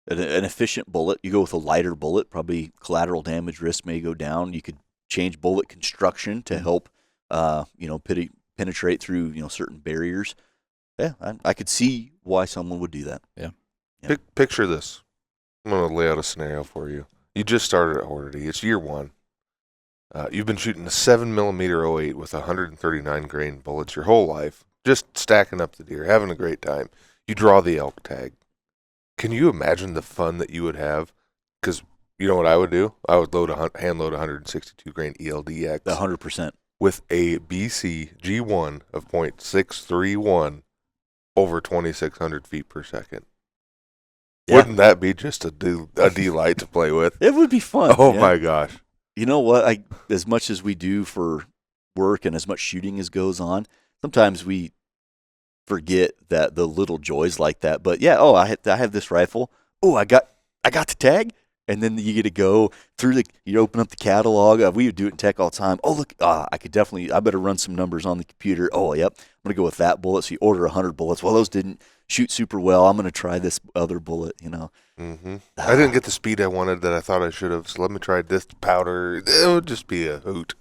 [SPEAKER 4] An efficient bullet. You go with a lighter bullet, probably collateral damage risk may go down. You could change bullet construction to help, penetrate through, certain barriers. Yeah, I could see why someone would do that.
[SPEAKER 6] Yeah.
[SPEAKER 5] Picture this. I'm going to lay out a scenario for you. You just started at Hornady. It's year 1. You've been shooting a 7mm 08 with 139 grain bullets your whole life, just stacking up the deer, having a great time. You draw the elk tag. Can you imagine the fun that you would have? Because you know what I would do? I would hand load 162 grain ELDX.
[SPEAKER 4] 100%.
[SPEAKER 5] With a BC G1 of .631 over 2,600 feet per second.
[SPEAKER 4] Yeah.
[SPEAKER 5] Wouldn't that be just a delight to play with?
[SPEAKER 4] It would be fun.
[SPEAKER 5] Oh, my gosh.
[SPEAKER 4] You know what? As much as we do for work and as much shooting as goes on, sometimes we forget that the little joys like that. But yeah, I have this rifle. Oh, I got the tag, and then you get to go through you open up the catalog. We would do it in tech all the time. Oh, look, I better run some numbers on the computer. Oh, yep, I'm gonna go with that bullet. So you order 100 bullets. Well, those didn't shoot super well. I'm gonna try this other bullet.
[SPEAKER 5] Mm-hmm. I didn't get the speed I wanted that I thought I should have. So let me try this powder. It would just be a hoot.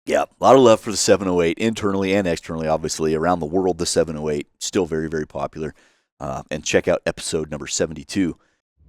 [SPEAKER 4] Yeah, a lot of love for the 708 internally and externally, obviously. Around the world, the 708 still very, very popular. And check out episode number 72.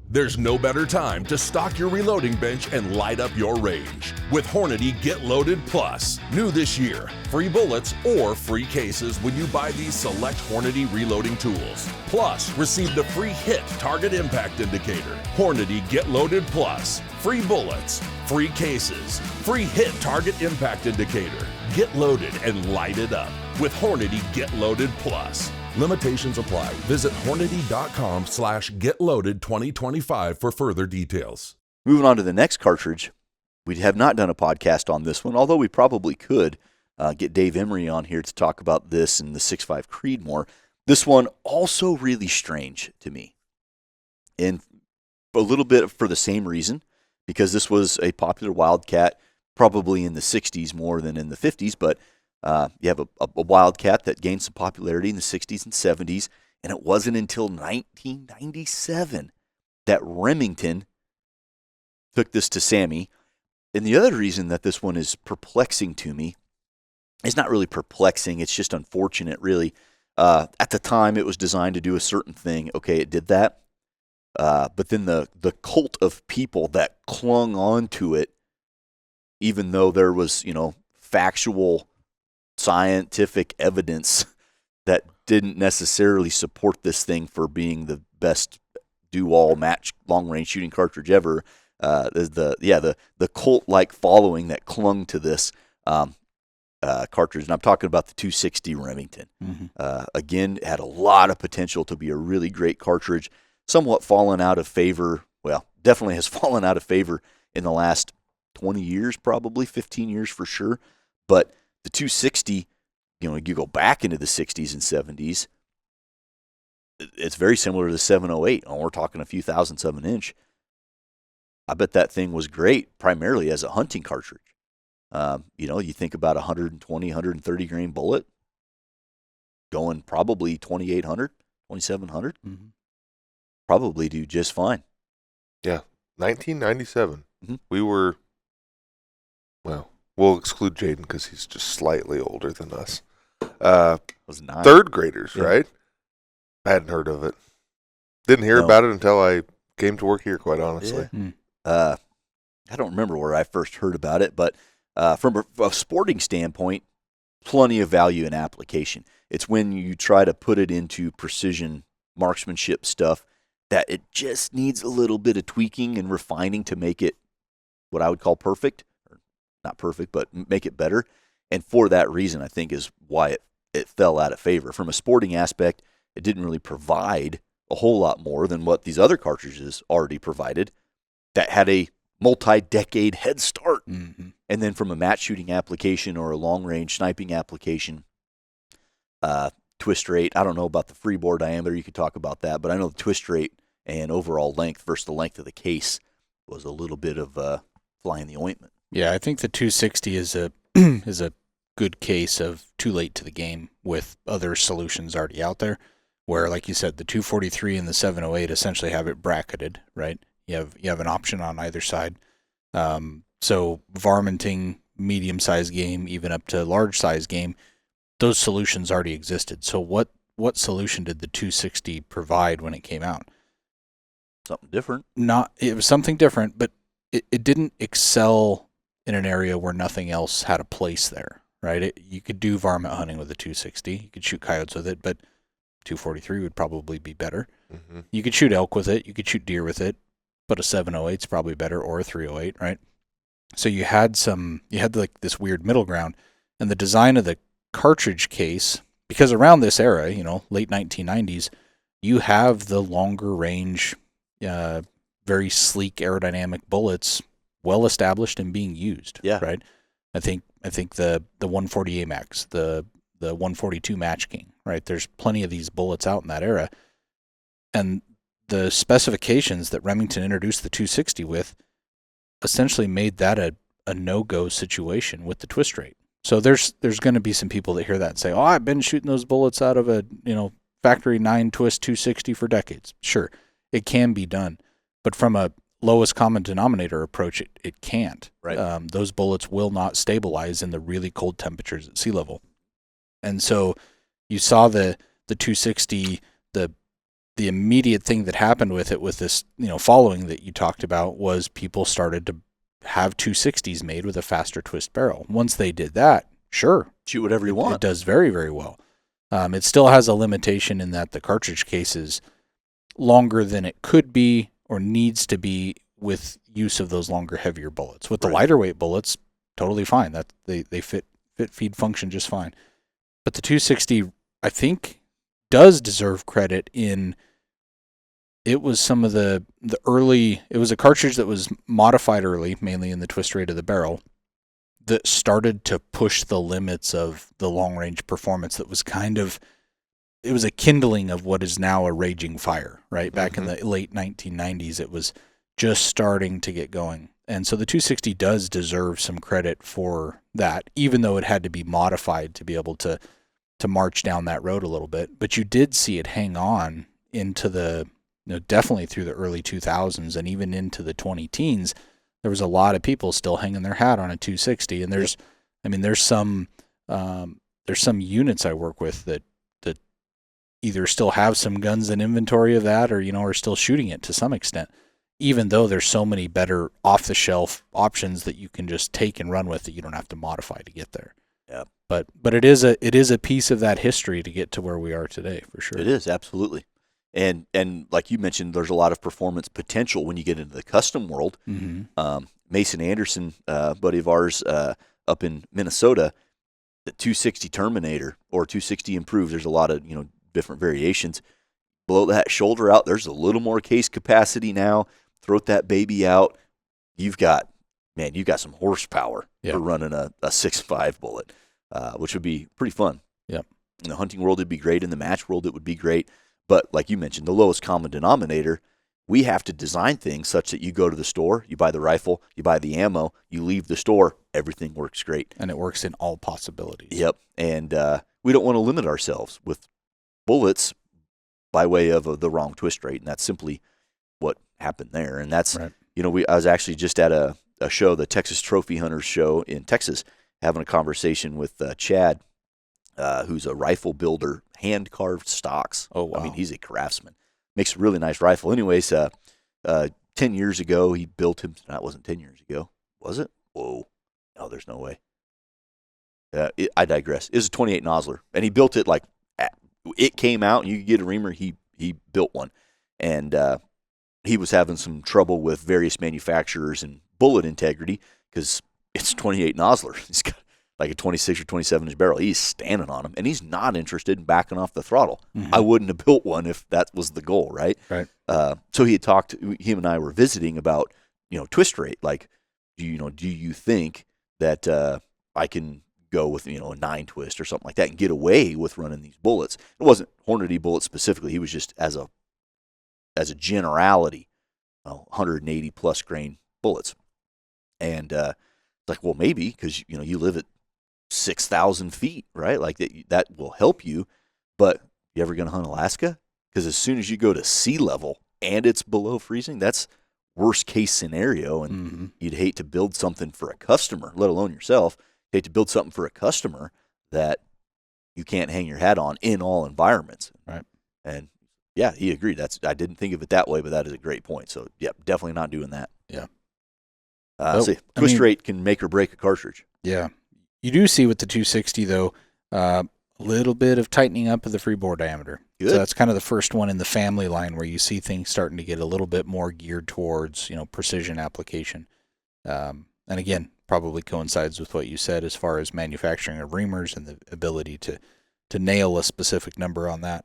[SPEAKER 7] There's no better time to stock your reloading bench and light up your range. With Hornady Get Loaded Plus. New this year, free bullets or free cases when you buy these select Hornady reloading tools. Plus, receive the free HIT Target Impact Indicator. Hornady Get Loaded Plus. Free bullets, free cases, free HIT Target Impact Indicator. Get loaded and light it up with Hornady Get Loaded Plus. Limitations apply. Visit Hornady.com/getloaded2025 for further details.
[SPEAKER 4] Moving on to the next cartridge. We have not done a podcast on this one, although we probably could get Dave Emery on here to talk about this and the 6.5 Creedmoor. This one also really strange to me. And a little bit for the same reason, because this was a popular Wildcat probably in the 60s more than in the 50s, but you have a Wildcat that gained some popularity in the 60s and 70s, and it wasn't until 1997 that Remington took this to Sammy. And the other reason that this one is perplexing to me, it's not really perplexing, it's just unfortunate, really. At the time, it was designed to do a certain thing. Okay, it did that. But then the cult of people that clung on to it, even though there was, factual scientific evidence that didn't necessarily support this thing for being the best do-all match long-range shooting cartridge ever. The cult-like following that clung to this cartridge, and I'm talking about the 260 Remington.
[SPEAKER 6] Mm-hmm.
[SPEAKER 4] Again, had a lot of potential to be a really great cartridge. Somewhat fallen out of favor. Well, definitely has fallen out of favor in the last 20 years, probably 15 years for sure. But the 260, you go back into the 60s and 70s, it's very similar to the 708. We're talking a few thousandths of an inch. I bet that thing was great, primarily as a hunting cartridge. You think about 120, 130 grain bullet, going probably 2,800, 2,700.
[SPEAKER 6] Mm-hmm.
[SPEAKER 4] Probably do just fine.
[SPEAKER 5] Yeah, 1997.
[SPEAKER 4] Mm-hmm.
[SPEAKER 5] We were, we'll exclude Jayden because he's just slightly older than us.
[SPEAKER 4] Was 9.
[SPEAKER 5] Third graders,
[SPEAKER 4] Yeah.
[SPEAKER 5] right? I hadn't heard of it. Didn't hear
[SPEAKER 4] No.
[SPEAKER 5] about it until I came to work here, quite honestly.
[SPEAKER 4] Yeah. I don't remember where I first heard about it, but from a sporting standpoint, plenty of value in application. It's when you try to put it into precision marksmanship stuff that it just needs a little bit of tweaking and refining to make it what I would call perfect. Or not perfect, but make it better. And for that reason, I think is why it fell out of favor. From a sporting aspect, it didn't really provide a whole lot more than what these other cartridges already provided that had a multi-decade head start.
[SPEAKER 6] Mm-hmm.
[SPEAKER 4] And then from a match shooting application or a long-range sniping application, twist rate, I don't know about the freeboard diameter, you could talk about that, but I know the twist rate and overall length versus the length of the case was a little bit of fly in the ointment.
[SPEAKER 6] Yeah, I think the 260 is a is a good case of too late to the game with other solutions already out there, where, like you said, the 243 and the 708 essentially have it bracketed, right? You have an option on either side. So varminting medium-sized game, even up to large-size game, those solutions already existed. So what solution did the 260 provide when it came out?
[SPEAKER 4] Something different.
[SPEAKER 6] It was something different, but it didn't excel in an area where nothing else had a place there, right? You could do varmint hunting with a 260. You could shoot coyotes with it, but 243 would probably be better.
[SPEAKER 5] Mm-hmm.
[SPEAKER 6] You could shoot elk with it. You could shoot deer with it, but a 708 is probably better, or a 308, right? So you had like this weird middle ground, and the design of the cartridge case, because around this era, late 1990s, you have the longer range, very sleek aerodynamic bullets well established and being used.
[SPEAKER 4] Yeah.
[SPEAKER 6] Right. I think the 140 AMAX, the 142 Match King, right? There's plenty of these bullets out in that era, and the specifications that Remington introduced the 260 with essentially made that a no-go situation with the twist rate. So there's going to be some people that hear that and say, "Oh, I've been shooting those bullets out of a factory 9 twist 260 for decades." Sure, it can be done, but from a lowest common denominator approach, it can't.
[SPEAKER 4] Right.
[SPEAKER 6] Those bullets will not stabilize in the really cold temperatures at sea level. And so you saw the 260, the immediate thing that happened with it, with this following that you talked about, was people started to have 260s made with a faster twist barrel. Once they did that, sure,
[SPEAKER 4] Shoot whatever you want.
[SPEAKER 6] It does very, very well. It still has a limitation in that the cartridge case is longer than it could be or needs to be with use of those longer, heavier bullets. With the lighter weight bullets, totally fine. That they fit feed function just fine. But the 260, I think, does deserve credit in it was some of the early, it was a cartridge that was modified early, mainly in the twist rate of the barrel, that started to push the limits of the long range performance. That was it was a kindling of what is now a raging fire, right? Back in the late 1990s, it was just starting to get going. And so the 260 does deserve some credit for that, even though it had to be modified to be able to march down that road a little bit. But you did see it hang on into the, definitely through the early 2000s and even into the 2010s. There was a lot of people still hanging their hat on a 260. And there's some units I work with that either still have some guns in inventory of that, or are still shooting it to some extent, even though there's so many better off-the-shelf options that you can just take and run with that you don't have to modify to get there.
[SPEAKER 4] Yeah.
[SPEAKER 6] But it is a piece of that history to get to where we are today, for sure.
[SPEAKER 4] It is, absolutely. And like you mentioned, there's a lot of performance potential when you get into the custom world.
[SPEAKER 6] Mm-hmm.
[SPEAKER 4] Mason Anderson, buddy of ours up in Minnesota, the 260 Terminator or 260 Improved, there's a lot of different variations. Blow that shoulder out, there's a little more case capacity now. Throat that baby out. You've got some horsepower for running a 6.5 bullet, which would be pretty fun.
[SPEAKER 6] Yep.
[SPEAKER 4] In the hunting world, it'd be great. In the match world, it would be great. But like you mentioned, the lowest common denominator, we have to design things such that you go to the store, you buy the rifle, you buy the ammo, you leave the store, everything works great.
[SPEAKER 6] And it works in all possibilities.
[SPEAKER 4] Yep. And we don't want to limit ourselves with bullets by way of the wrong twist rate. And that's simply what happened there. And that's,
[SPEAKER 6] right.
[SPEAKER 4] I was actually just at a show, the Texas Trophy Hunters show in Texas, having a conversation with Chad, who's a rifle builder, hand-carved stocks.
[SPEAKER 6] Oh, wow.
[SPEAKER 4] I mean, he's a craftsman. Makes a really nice rifle. Anyways, 10 years ago, he built him. That wasn't 10 years ago. Was it? Whoa. No, there's no way. I digress. It was a 28 Nosler, and he built it it came out, and you could get a reamer. He built one, and he was having some trouble with various manufacturers and bullet integrity because it's 28 Nosler. He's got like a 26 or 27 inch barrel. He's standing on him, and he's not interested in backing off the throttle.
[SPEAKER 6] Mm-hmm.
[SPEAKER 4] I wouldn't have built one if that was the goal, right?
[SPEAKER 6] Right.
[SPEAKER 4] So he had talked. Him and I were visiting about twist rate. Like, do you think that I can go with a 9 twist or something like that and get away with running these bullets? It wasn't Hornady bullets specifically. He was just as a generality, 180 plus grain bullets, and like, well, maybe because you live at 6,000 feet, right? Like that will help you. But you ever going to hunt Alaska? Because as soon as you go to sea level and it's below freezing, that's worst case scenario. And you'd hate to build something for a customer, let alone yourself. Hate to build something for a customer that you can't hang your hat on in all environments.
[SPEAKER 6] Right.
[SPEAKER 4] And yeah, he agreed. I didn't think of it that way, but that is a great point. So yeah, definitely not doing that.
[SPEAKER 6] Yeah.
[SPEAKER 4] Twist rate can make or break a cartridge.
[SPEAKER 6] Yeah. You do see with the 260 though, a little bit of tightening up of the free bore diameter.
[SPEAKER 4] Good.
[SPEAKER 6] So that's kind of the first one in the family line where you see things starting to get a little bit more geared towards, precision application. And again, probably coincides with what you said as far as manufacturing of reamers and the ability to nail a specific number on that.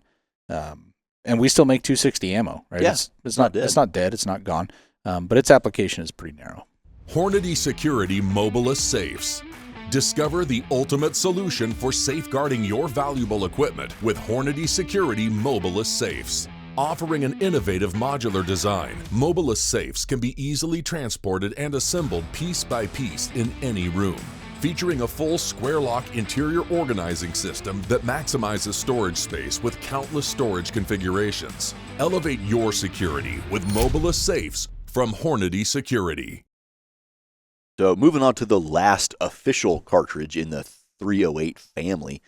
[SPEAKER 6] And we still make 260 ammo, right?
[SPEAKER 4] Yeah,
[SPEAKER 6] it's not dead. It's not dead. It's not gone. But its application is pretty narrow.
[SPEAKER 7] Hornady Security Mobilus Safes. Discover the ultimate solution for safeguarding your valuable equipment with Hornady Security Mobilus Safes. Offering an innovative modular design, Mobilus Safes can be easily transported and assembled piece by piece in any room. Featuring a full square lock interior organizing system that maximizes storage space with countless storage configurations. Elevate your security with Mobilus Safes from Hornady Security.
[SPEAKER 4] So moving on to the last official cartridge in the 308 family,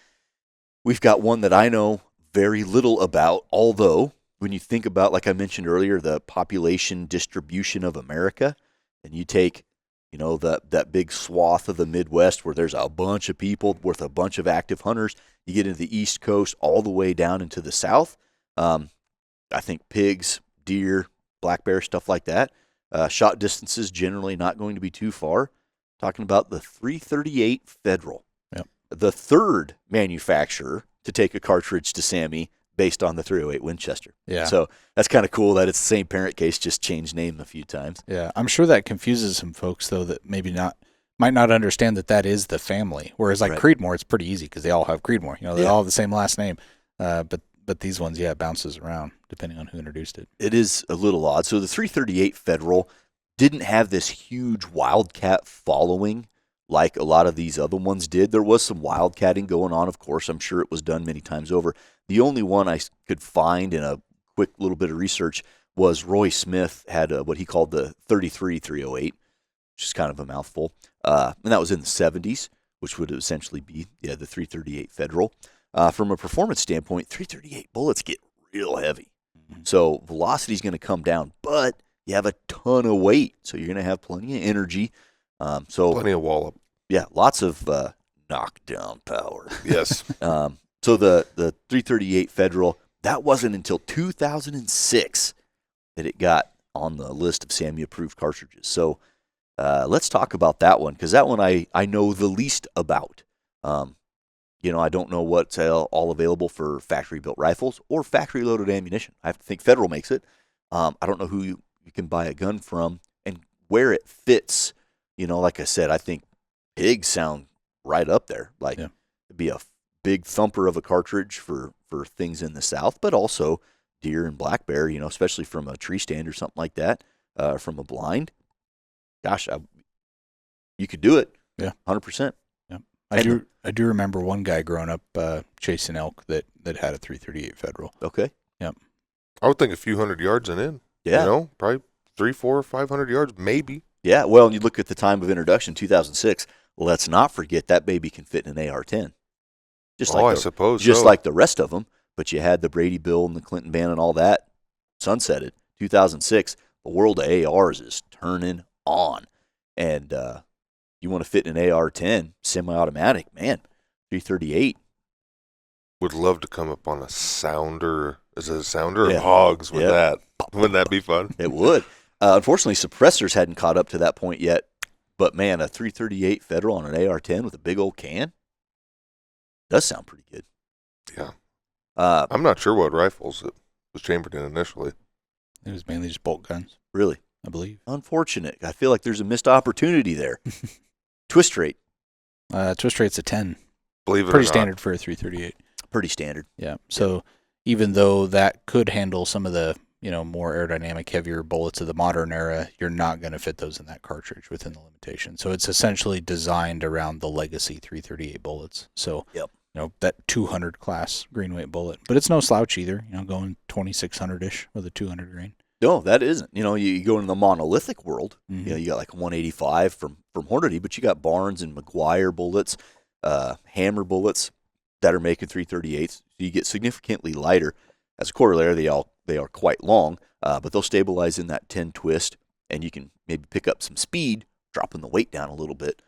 [SPEAKER 4] we've got one that I know very little about, although when you think about, like I mentioned earlier, the population distribution of America, and you take, that big swath of the Midwest where there's a bunch of people with a bunch of active hunters, you get into the East Coast all the way down into the South. I think pigs, deer, black bear, stuff like that. Shot distances generally not going to be too far. Talking about the 338 Federal.
[SPEAKER 6] Yep.
[SPEAKER 4] The third manufacturer to take a cartridge to SAMI based on the 308 Winchester.
[SPEAKER 6] Yeah.
[SPEAKER 4] So that's kind of cool that it's the same parent case, just changed name a few times.
[SPEAKER 6] Yeah. I'm sure that confuses some folks, though, that might not understand that is the family. Whereas like Creedmoor, it's pretty easy because they all have Creedmoor. They all have the same last name. But these ones, it bounces around depending on who introduced it.
[SPEAKER 4] It is a little odd. So the 338 Federal didn't have this huge Wildcat following like a lot of these other ones did. There was some Wildcatting going on, of course. I'm sure it was done many times over. The only one I could find in a quick little bit of research was Roy Smith had what he called the 33-308, which is kind of a mouthful. And that was in the 70s, which would essentially be the 338 Federal. From a performance standpoint, 338 bullets get real heavy. So velocity is going to come down, but you have a ton of weight, so you're going to have plenty of energy.
[SPEAKER 5] Plenty of wallop.
[SPEAKER 4] Yeah, lots of knockdown power.
[SPEAKER 5] Yes.
[SPEAKER 4] So the 338 Federal, that wasn't until 2006 that it got on the list of SAMI-approved cartridges. So let's talk about that one, because that one I know the least about. I don't know what's all available for factory-built rifles or factory-loaded ammunition. I have to think Federal makes it. I don't know who you can buy a gun from and where it fits. Like I said, I think pigs sound right up there. It'd be a big thumper of a cartridge for things in the South, but also deer and black bear, especially from a tree stand or something like that, from a blind. Gosh, you could do it.
[SPEAKER 6] Yeah.
[SPEAKER 4] 100%.
[SPEAKER 6] I do remember one guy growing up chasing elk that had a 338 Federal.
[SPEAKER 4] Okay.
[SPEAKER 6] Yep.
[SPEAKER 5] I would think a few hundred yards and in.
[SPEAKER 4] Yeah.
[SPEAKER 5] Probably 300, 400, 500 yards, maybe.
[SPEAKER 4] Yeah. Well, and you look at the time of introduction, 2006. Let's not forget that baby can fit in an AR-10.
[SPEAKER 5] I suppose
[SPEAKER 4] just
[SPEAKER 5] so.
[SPEAKER 4] like the rest of them. But you had the Brady Bill and the Clinton ban and all that sunsetted. 2006. The world of ARs is turning on, and you want to fit in an AR-10 semi-automatic, man, 338.
[SPEAKER 5] Would love to come up on a sounder. Is it a sounder
[SPEAKER 4] Yeah.
[SPEAKER 5] of hogs with that? Wouldn't that be fun?
[SPEAKER 4] It would. Unfortunately, suppressors hadn't caught up to that point yet. But, man, a 338 Federal on an AR-10 with a big old can does sound pretty good.
[SPEAKER 5] Yeah. I'm not sure what rifles it was chambered in initially.
[SPEAKER 6] It was mainly just bolt guns,
[SPEAKER 4] Really?
[SPEAKER 6] I believe.
[SPEAKER 4] Unfortunate. I feel like there's a missed opportunity there. Twist rate.
[SPEAKER 6] Twist rate's a 10.
[SPEAKER 5] Believe it
[SPEAKER 6] Pretty
[SPEAKER 5] or not.
[SPEAKER 6] standard for a 338.
[SPEAKER 4] Pretty standard.
[SPEAKER 6] Yeah. So even though that could handle some of the, more aerodynamic, heavier bullets of the modern era, you're not going to fit those in that cartridge within the limitation. So it's essentially designed around the legacy 338 bullets. So, that 200 class green weight bullet. But it's no slouch either, going 2600-ish with a 200 grain.
[SPEAKER 4] No, that isn't. You go into the monolithic world.
[SPEAKER 6] Mm-hmm.
[SPEAKER 4] You got like 185 from Hornady, but you got Barnes and McGuire bullets, Hammer bullets. that are making 338s. So you get significantly lighter. As a corollary, they are quite long, but they'll stabilize in that 10 twist, and you can maybe pick up some speed, dropping the weight down a little bit,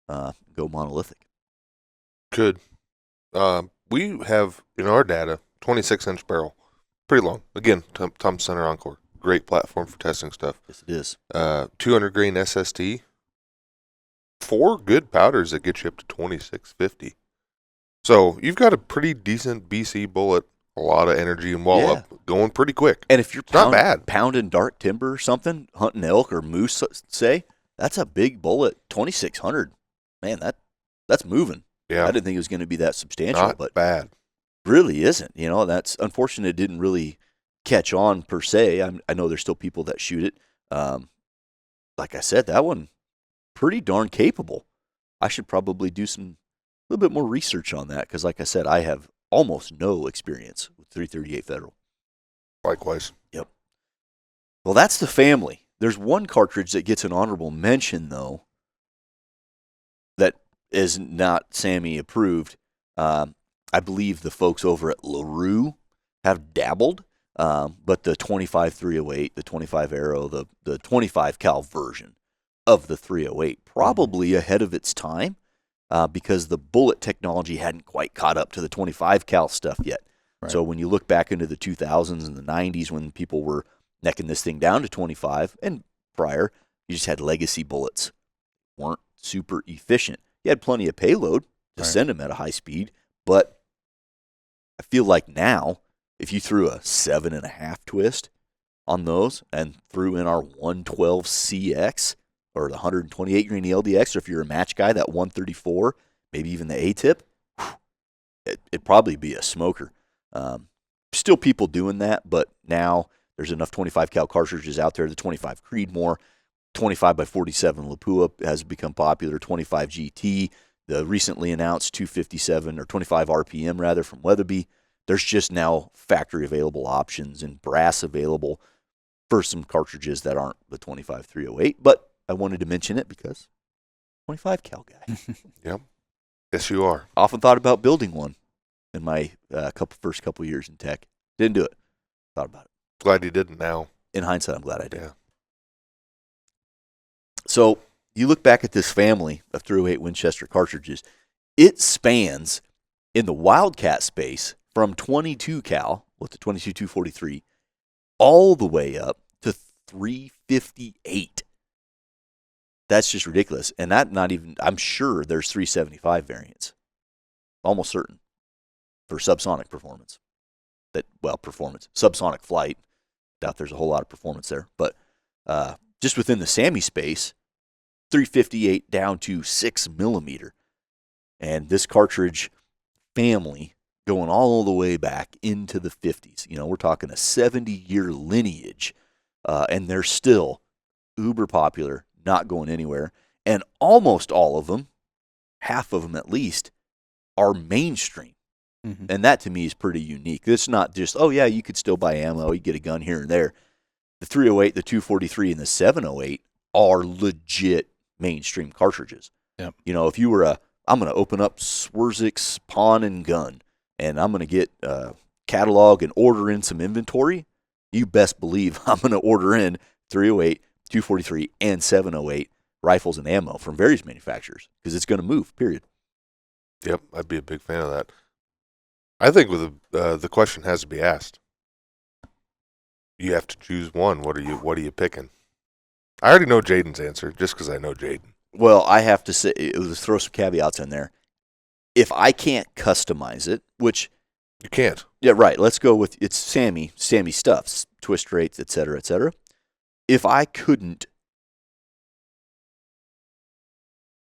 [SPEAKER 4] go monolithic.
[SPEAKER 5] Good. We have in our data 26-inch barrel, pretty long. Again, Thompson Center Encore, great platform for testing stuff.
[SPEAKER 4] Yes, it is.
[SPEAKER 5] 200 grain SST, 4 good powders that get you up to 2650. So you've got a pretty decent BC bullet, a lot of energy and wall up, going pretty quick.
[SPEAKER 4] And if you're
[SPEAKER 5] not bad.
[SPEAKER 4] Pounding dark timber or something, hunting elk or moose, say, that's a big bullet. 2600, man, that's moving.
[SPEAKER 5] Yeah,
[SPEAKER 4] I didn't think it was going to be that substantial,
[SPEAKER 5] not
[SPEAKER 4] but
[SPEAKER 5] bad.
[SPEAKER 4] Really isn't. You know, that's unfortunate. It didn't really catch on per se. I know there's still people that shoot it. Like I said, that one pretty darn capable. I should probably do a little bit more research on that because, like I said, I have almost no experience with 338 Federal.
[SPEAKER 5] Likewise.
[SPEAKER 4] Yep. Well, that's the family. There's one cartridge that gets an honorable mention, though, that is not Sammy approved. I believe the folks over at LaRue have dabbled, but the 25 308, the 25 Arrow, the 25 cal version of the 308, probably ahead of its time because the bullet technology hadn't quite caught up to the 25 cal stuff yet. Right. So when you look back into the 2000s and the 90s when people were necking this thing down to 25 and prior, you just had legacy bullets. Weren't super efficient. You had plenty of payload to send them at a high speed, but I feel like now, if you threw a 7.5 twist on those and threw in our 112 CX or the 128 grain LDX, or if you're a match guy, that 134, maybe even the A-tip, it'd probably be a smoker. Still people doing that, but now there's enough 25 cal cartridges out there. The 25 Creedmoor, 25 by 47 Lapua has become popular. 25 GT, the recently announced 257 or 25 RPM rather from Weatherby. There's just now factory available options and brass available for some cartridges that aren't the 25 308. But I wanted to mention it because 25 cal guy.
[SPEAKER 5] Yep. Yes, you are.
[SPEAKER 4] Often thought about building one in my first couple years in tech. Didn't do it. Thought about it.
[SPEAKER 5] Glad you didn't now.
[SPEAKER 4] In hindsight, I'm glad I did.
[SPEAKER 5] Yeah.
[SPEAKER 4] So you look back at this family of 308 Winchester cartridges, it spans in the Wildcat space from 22 cal with the 22 243 all the way up to 358. That's just ridiculous. And that not even, I'm sure there's 375 variants. Almost certain. For subsonic performance. Subsonic flight. Doubt there's a whole lot of performance there. But just within the SAMI space, 358 down to 6 millimeter. And this cartridge family going all the way back into the 50s. You know, we're talking a 70-year lineage. And they're still uber popular, not going anywhere. And almost all of them, half of them at least, are mainstream. Mm-hmm. And that to me is pretty unique. It's not just, oh yeah, you could still buy ammo, you get a gun here and there. The 308, the 243, and the 708 are legit mainstream cartridges.
[SPEAKER 6] Yep.
[SPEAKER 4] You know, if you were I'm going to open up Swerczek's Pawn and Gun, and I'm going to get a catalog and order in some inventory, you best believe I'm going to order in 308, 243, and 708 rifles and ammo from various manufacturers because it's going to move, period.
[SPEAKER 5] Yep, I'd be a big fan of that. I think with the question has to be asked. You have to choose one. What are you picking? I already know Jayden's answer just because I know Jayden.
[SPEAKER 4] Well, I have to say, let's throw some caveats in there. If I can't customize it, which
[SPEAKER 5] you can't.
[SPEAKER 4] Yeah, right. Let's go with it's Sammy stuffs, twist rates, et cetera, et cetera. If I couldn't,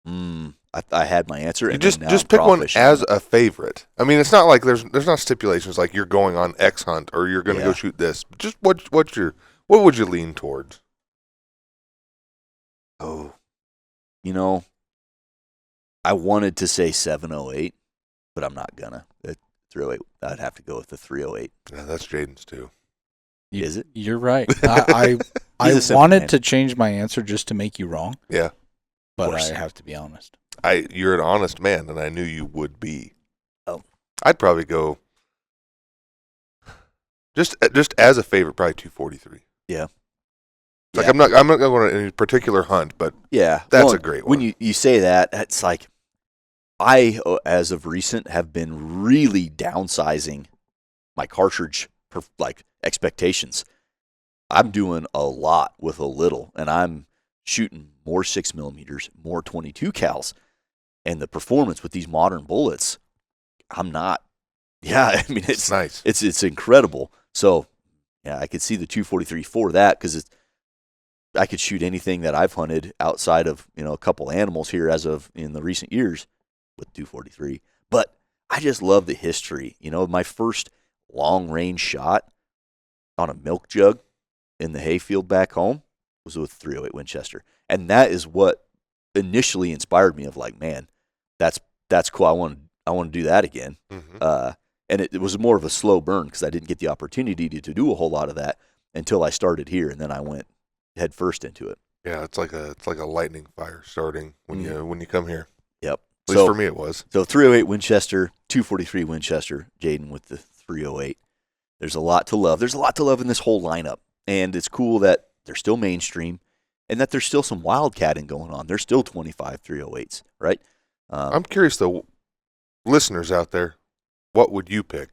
[SPEAKER 4] I had my answer.
[SPEAKER 5] You just pick one as a favorite. I mean, it's not like there's not stipulations like you're going on X hunt or you're going to go shoot this. Just what would you lean towards?
[SPEAKER 4] Oh, you know, I wanted to say 708, but I'm not gonna. 308. I'd have to go with the 308.
[SPEAKER 5] Yeah, that's Jayden's too.
[SPEAKER 4] Is it?
[SPEAKER 6] You're right. I wanted to change my answer just to make you wrong.
[SPEAKER 5] Yeah.
[SPEAKER 6] But I have to be honest.
[SPEAKER 5] You're an honest man, and I knew you would be.
[SPEAKER 4] Oh.
[SPEAKER 5] I'd probably go just as a favorite, probably 243.
[SPEAKER 4] Yeah.
[SPEAKER 5] Like I'm not going on any particular hunt, but
[SPEAKER 4] yeah,
[SPEAKER 5] that's a great one.
[SPEAKER 4] When you say that, it's like I, as of recent, have been really downsizing my cartridge expectations. I'm doing a lot with a little, and I'm shooting more 6mm, more 22 cals, and the performance with these modern bullets, I'm not. Yeah, I mean it's
[SPEAKER 5] nice.
[SPEAKER 4] It's incredible. So yeah, I could see the 243 for that because I could shoot anything that I've hunted outside of a couple animals here as of in the recent years with 243. But I just love the history. My first long range shot on a milk jug in the hayfield back home was with 308 Winchester, and that is what initially inspired me. Of like, man, that's cool. I want to do that again.
[SPEAKER 5] Mm-hmm.
[SPEAKER 4] And it was more of a slow burn because I didn't get the opportunity to do a whole lot of that until I started here, and then I went head first into it.
[SPEAKER 5] Yeah, it's like a lightning fire starting when you come here.
[SPEAKER 4] Yep.
[SPEAKER 5] At least for me it was.
[SPEAKER 4] So 308 Winchester, 243 Winchester, Jayden with the 308. There's a lot to love. There's a lot to love in this whole lineup, and it's cool that they're still mainstream and that there's still some wildcatting going on. There's still 25 308s, right?
[SPEAKER 5] I'm curious though, listeners out there, what would you pick?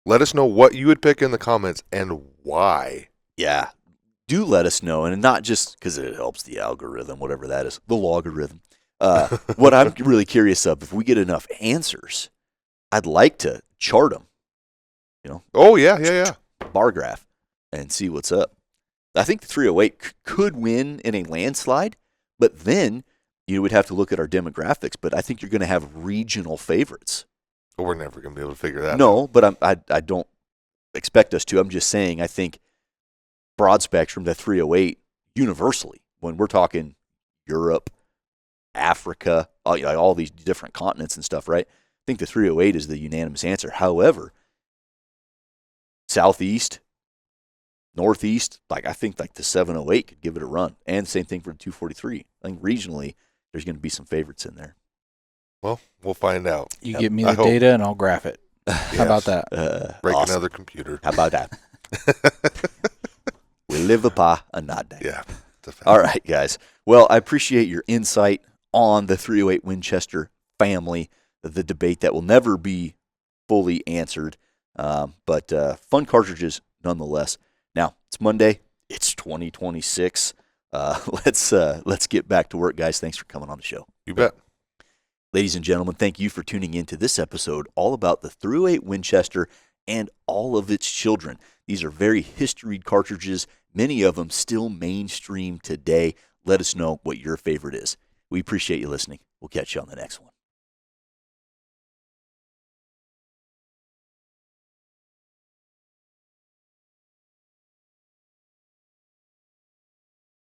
[SPEAKER 5] Let us know what you would pick in the comments and why.
[SPEAKER 4] Yeah. Do let us know, and not just because it helps the algorithm, whatever that is, the logarithm. What I'm really curious of, if we get enough answers, I'd like to chart them.
[SPEAKER 5] Oh, yeah.
[SPEAKER 4] Bar graph and see what's up. I think the 308 could win in a landslide, but then you would have to look at our demographics. But I think you're going to have regional favorites.
[SPEAKER 5] But we're never going to be able to figure that out.
[SPEAKER 4] No, but I don't expect us to. I'm just saying I think broad spectrum, the 308, universally, when we're talking Europe, Africa, all these different continents and stuff, right? I think the 308 is the unanimous answer. However, Southeast, Northeast, I think the 708 could give it a run. And same thing for the 243. I think regionally, there's going to be some favorites in there.
[SPEAKER 5] Well, we'll find out.
[SPEAKER 6] You give me the data and I'll graph it.
[SPEAKER 5] Yes.
[SPEAKER 6] How about that?
[SPEAKER 5] Break
[SPEAKER 4] awesome.
[SPEAKER 5] another computer.
[SPEAKER 4] How about that? We live upon a not day.
[SPEAKER 5] Yeah.
[SPEAKER 4] All right, guys. Well, I appreciate your insight on the 308 Winchester family, the debate that will never be fully answered, but fun cartridges nonetheless. Now, it's Monday. It's 2026. Let's get back to work, guys. Thanks for coming on the show.
[SPEAKER 5] You bet.
[SPEAKER 4] Ladies and gentlemen, thank you for tuning in to this episode all about the 308 Winchester and all of its children. These are very historied cartridges, many of them still mainstream today. Let us know what your favorite is. We appreciate you listening. We'll catch you on the next one.